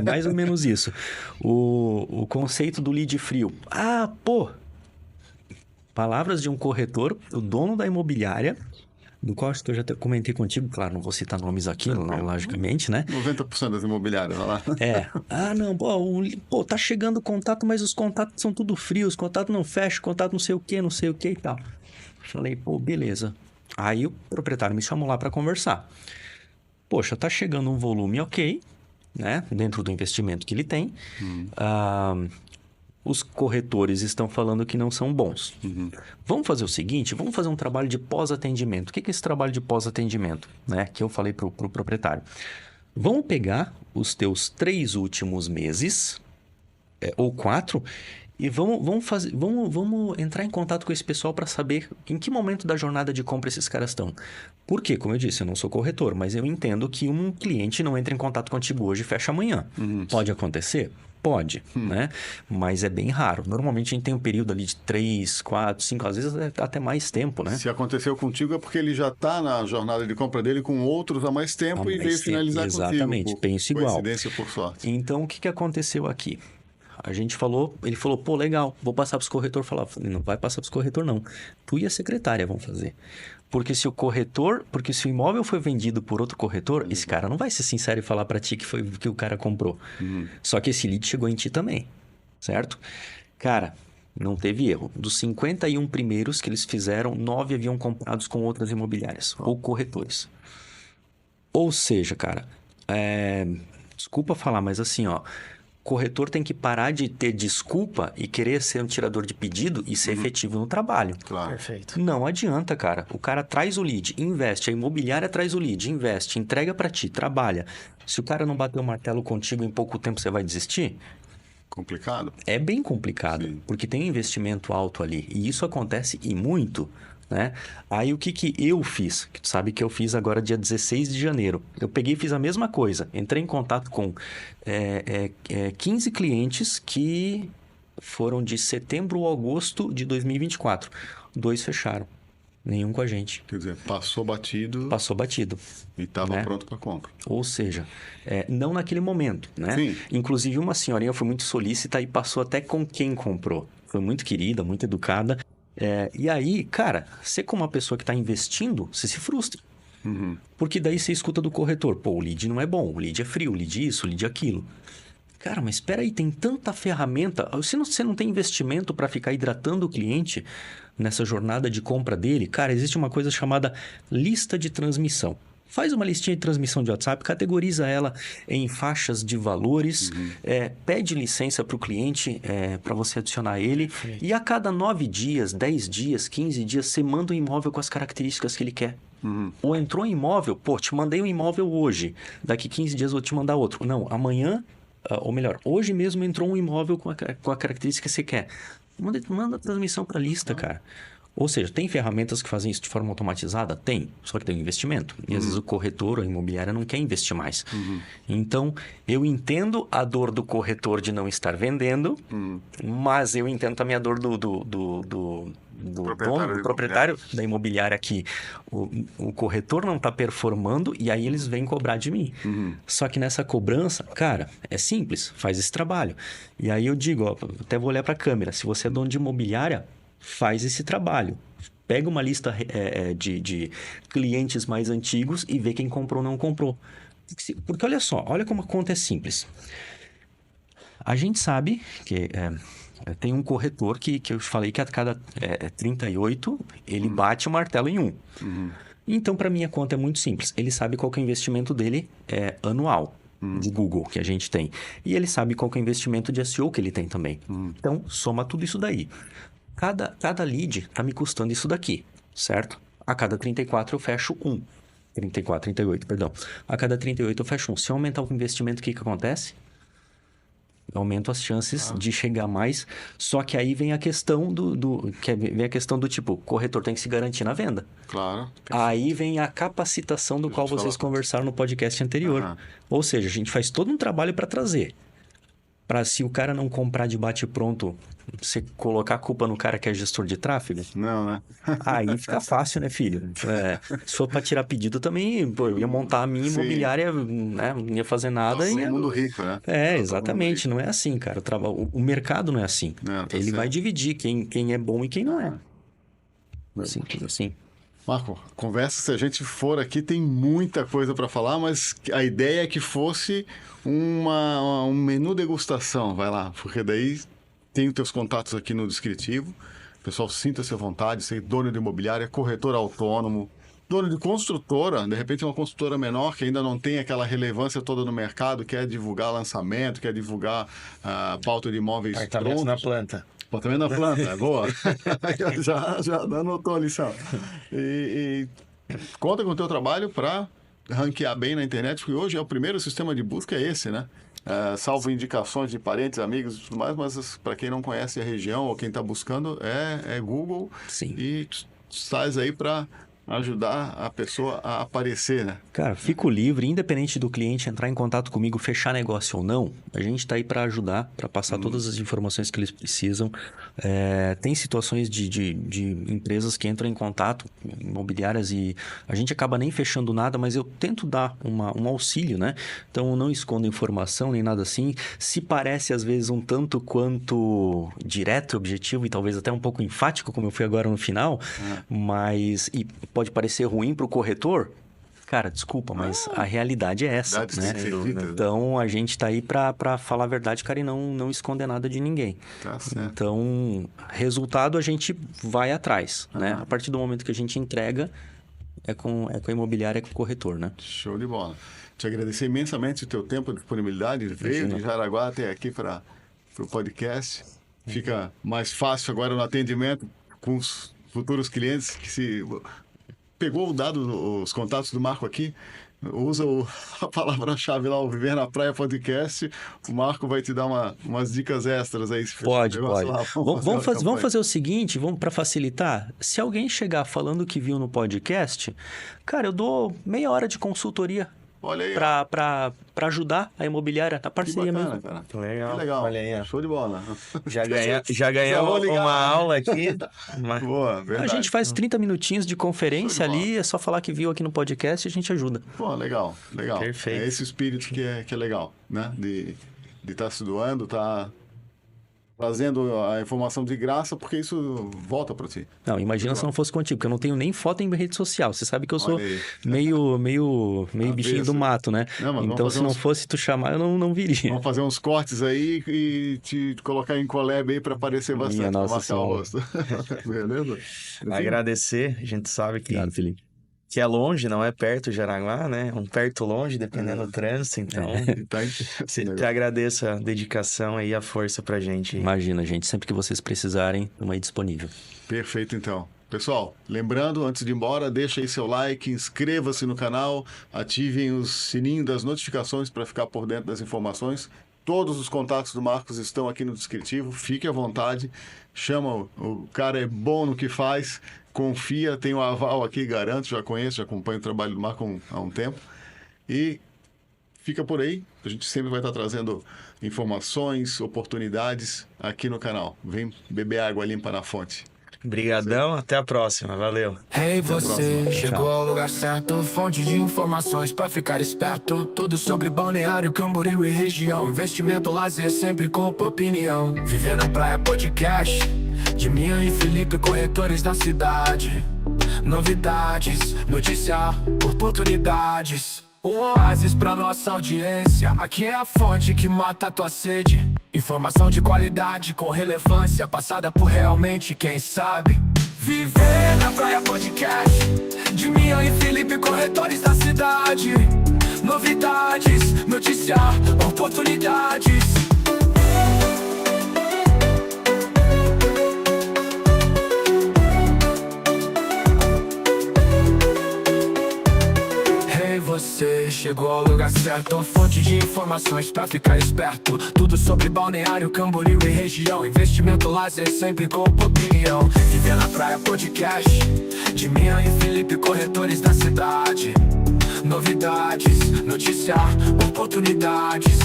Mais ou menos isso. O conceito do lead frio. Palavras de um corretor, o dono da imobiliária, do qual acho que eu já comentei contigo, claro, não vou citar nomes aqui, logicamente, né? 90% das imobiliárias, vai lá. Tá chegando contato, mas os contatos são tudo frios, contato não fecha, contato não sei o que e tal. Falei, beleza. Aí o proprietário me chamou lá para conversar. Poxa, tá chegando um volume ok, né? Dentro do investimento que ele tem. Os corretores estão falando que não são bons. Vamos fazer o seguinte, vamos fazer um trabalho de pós-atendimento. O que é esse trabalho de pós-atendimento? Né? Que eu falei pro proprietário. Vamos pegar os teus 3 últimos meses, ou 4... E vamos entrar em contato com esse pessoal para saber em que momento da jornada de compra esses caras estão. Por quê? Como eu disse, eu não sou corretor, mas eu entendo que um cliente não entra em contato contigo hoje e fecha amanhã. Pode acontecer? Pode, né? Mas é bem raro. Normalmente a gente tem um período ali de 3, 4, 5, às vezes até mais tempo, né? Se aconteceu contigo é porque ele já está na jornada de compra dele com outros há mais tempo e veio finalizar contigo. Exatamente, penso igual. Coincidência por sorte. Então, o que aconteceu aqui? A gente falou, ele falou, pô, legal, vou passar para os corretores. Falei, não vai passar para os corretores, não. Tu e a secretária vão fazer. Porque se o imóvel foi vendido por outro corretor, esse cara não vai ser sincero e falar para ti que o cara comprou. Só que esse lead chegou em ti também, certo? Cara, não teve erro. Dos 51 primeiros que eles fizeram, 9 haviam comprados com outras imobiliárias ou corretores. Ou seja, cara, desculpa falar, mas assim, ó, corretor tem que parar de ter desculpa e querer ser um tirador de pedido e ser efetivo no trabalho. Claro. Perfeito. Não adianta, cara. O cara traz o lead, investe, a imobiliária traz o lead, investe, entrega pra ti, trabalha. Se o cara não bater o martelo contigo em pouco tempo, você vai desistir? Complicado? É bem complicado, Sim. porque tem um investimento alto ali. E isso acontece e muito, né? Aí o que eu fiz? Que tu sabe que eu fiz agora dia 16 de janeiro. Eu peguei e fiz a mesma coisa. Entrei em contato com 15 clientes que foram de setembro a agosto de 2024. 2 fecharam. Nenhum com a gente. Quer dizer, passou batido Passou batido. e estava né? pronto para compra. Ou seja, não naquele momento, né? Sim. Inclusive, uma senhorinha foi muito solícita e passou até com quem comprou. Foi muito querida, muito educada. E aí, cara, você como uma pessoa que está investindo, você se frustra. Porque daí você escuta do corretor, pô, o lead não é bom, o lead é frio, o lead isso, o lead aquilo. Cara, mas espera aí, tem tanta ferramenta. Se você não tem investimento para ficar hidratando o cliente nessa jornada de compra dele, cara, existe uma coisa chamada lista de transmissão. Faz uma listinha de transmissão de WhatsApp, categoriza ela em faixas de valores, pede licença para o cliente para você adicionar ele. E a cada 9 dias, 10 dias, 15 dias, você manda um imóvel com as características que ele quer. Ou entrou um imóvel, pô, te mandei um imóvel hoje, daqui 15 dias eu vou te mandar outro. Não, amanhã, ou melhor, hoje mesmo entrou um imóvel com a característica que você quer. Manda a transmissão para a lista, cara. Ou seja, tem ferramentas que fazem isso de forma automatizada? Tem, só que tem um investimento. E às vezes o corretor ou a imobiliária não quer investir mais. Então, eu entendo a dor do corretor de não estar vendendo, mas eu entendo também a dor do dono, do proprietário da imobiliária que o corretor não está performando e aí eles vêm cobrar de mim. Só que nessa cobrança, cara, é simples, faz esse trabalho. E aí eu digo, ó, até vou olhar para a câmera, se você é dono de imobiliária, faz esse trabalho. Pega uma lista de clientes mais antigos e vê quem comprou ou não comprou. Porque olha só, olha como a conta é simples. A gente sabe que tem um corretor que eu falei que a cada 38 ele bate o martelo em um. Então, para mim, a conta é muito simples. Ele sabe qual que é o investimento dele anual de Google que a gente tem. E ele sabe qual que é o investimento de SEO que ele tem também. Então, soma tudo isso daí. Cada lead está me custando isso daqui, certo? A cada 34 eu fecho 1. 38, perdão. A cada 38 eu fecho 1. Se eu aumentar o investimento, o que acontece? Eu aumento as chances de chegar mais. Só que aí vem a questão vem a questão do tipo, o corretor tem que se garantir na venda. Claro. Aí vem a capacitação do qual vocês conversaram no podcast anterior. Ou seja, a gente faz todo um trabalho para trazer. Para se o cara não comprar de bate-pronto, você colocar a culpa no cara que é gestor de tráfego? Não, né? Aí fica fácil, né, filho? Se for para tirar pedido também, pô, eu ia montar a minha imobiliária, né? Não ia fazer nada. Nossa, é mundo rico, né? Exatamente. Não é assim, cara. O mercado não é assim. Não, tá Ele certo. vai dividir quem é bom e quem não é. Simples assim. Marco, conversa, se a gente for aqui, tem muita coisa para falar, mas a ideia é que fosse um menu degustação, vai lá, porque daí tem os teus contatos aqui no descritivo, o pessoal sinta-se à vontade, ser dono de imobiliária, corretor autônomo, dono de construtora, de repente uma construtora menor que ainda não tem aquela relevância toda no mercado, quer divulgar lançamento, quer divulgar a pauta de imóveis Apartamentos prontos. na planta. Apartamento na planta, boa. já anotou a lição. E conta com o teu trabalho para ranquear bem na internet, porque hoje é o primeiro sistema de busca é esse, né? Salvo indicações de parentes, amigos e tudo mais, mas para quem não conhece a região ou quem está buscando, é Google. Sim. E estás aí para ajudar a pessoa a aparecer, né? Cara, fico livre, independente do cliente entrar em contato comigo, fechar negócio ou não, a gente está aí para ajudar, para passar todas as informações que eles precisam. Tem situações de empresas que entram em contato, imobiliárias, e a gente acaba nem fechando nada, mas eu tento dar um auxílio, né? Então, eu não escondo informação nem nada assim. Se parece, às vezes, um tanto quanto direto, objetivo e talvez até um pouco enfático, como eu fui agora no final, mas... E pode parecer ruim para o corretor, cara, desculpa, mas a realidade é essa, né? Então, a gente está aí para falar a verdade, cara, e não esconder nada de ninguém. Tá certo. Então, resultado, a gente vai atrás, né? A partir do momento que a gente entrega, é com a imobiliária, é com o corretor, né? Show de bola. Te agradecer imensamente o teu tempo, disponibilidade, veio de Jaraguá até aqui para o podcast. Fica mais fácil agora no atendimento com os futuros clientes que se... Pegou o dado, os contatos do Marco aqui, usa a palavra-chave lá, o Viver na Praia Podcast, o Marco vai te dar umas dicas extras aí. Pode. Vamos fazer o seguinte, para facilitar, se alguém chegar falando que viu no podcast, cara, eu dou meia hora de consultoria. Olha aí, para ajudar a imobiliária na parceria mesmo. Cara. Que legal. Olha aí, show de bola. Já ganhou uma aula aqui. Boa, verdade. A gente faz 30 minutinhos de conferência ali, é só falar que viu aqui no podcast e a gente ajuda. Pô, legal. Perfeito. É esse espírito que é legal, né? De estar se doando, trazendo a informação de graça, porque isso volta para ti. Não, imagina se não fosse contigo, porque eu não tenho nem foto em rede social. Você sabe que eu sou meio bichinho do mato, né? Não, então, se não fosse tu chamar, eu não viria. Vamos fazer uns cortes aí e te colocar em collab aí para aparecer bastante. Minha nossa senhora. Beleza? Agradecer, a gente sabe que... Obrigado, Felipe. Que é longe, não é perto de Jaraguá, né? Um perto longe, dependendo do trânsito. Então, te agradeço a dedicação e a força pra gente. Imagina, gente. Sempre que vocês precisarem, estamos aí disponível. Perfeito, então. Pessoal, lembrando, antes de ir embora, deixa aí seu like, inscreva-se no canal, ativem o sininho das notificações para ficar por dentro das informações. Todos os contatos do Marcos estão aqui no descritivo. Fique à vontade. Chama, o cara é bom no que faz. Confia, tem o aval aqui, garanto, já conheço, já acompanho o trabalho do Marco há um tempo. E fica por aí, a gente sempre vai estar trazendo informações, oportunidades aqui no canal. Vem beber água limpa na fonte. Obrigadão, até a próxima, valeu. Hey, você chegou ao lugar certo, fonte de informações pra ficar esperto. Tudo sobre Balneário, Camboriú e região. Investimento, lazer, sempre com opinião. Viver na Praia Podcast, de Minha e Felipe, corretores da cidade. Novidades, notícia, oportunidades. Um oásis pra nossa audiência. Aqui é a fonte que mata a tua sede. Informação de qualidade com relevância, passada por realmente quem sabe. Viver na Praia Podcast, de Minha e Felipe, corretores da cidade. Novidades, notícia, oportunidades. Você chegou ao lugar certo, fonte de informações pra ficar esperto. Tudo sobre Balneário, Camboriú e região. Investimento, lazer, sempre com opinião. Viver na Praia Podcast, de Minha e Felipe, corretores da cidade. Novidades, notícia, oportunidades.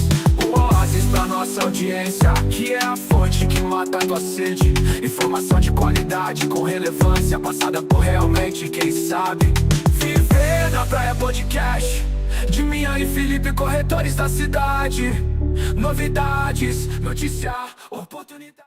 O oásis pra nossa audiência, que é a fonte que mata a tua sede. Informação de qualidade com relevância, passada por realmente quem sabe. Viver na Praia Podcast, de Minha e Felipe, corretores da cidade. Novidades, notícia, oportunidade.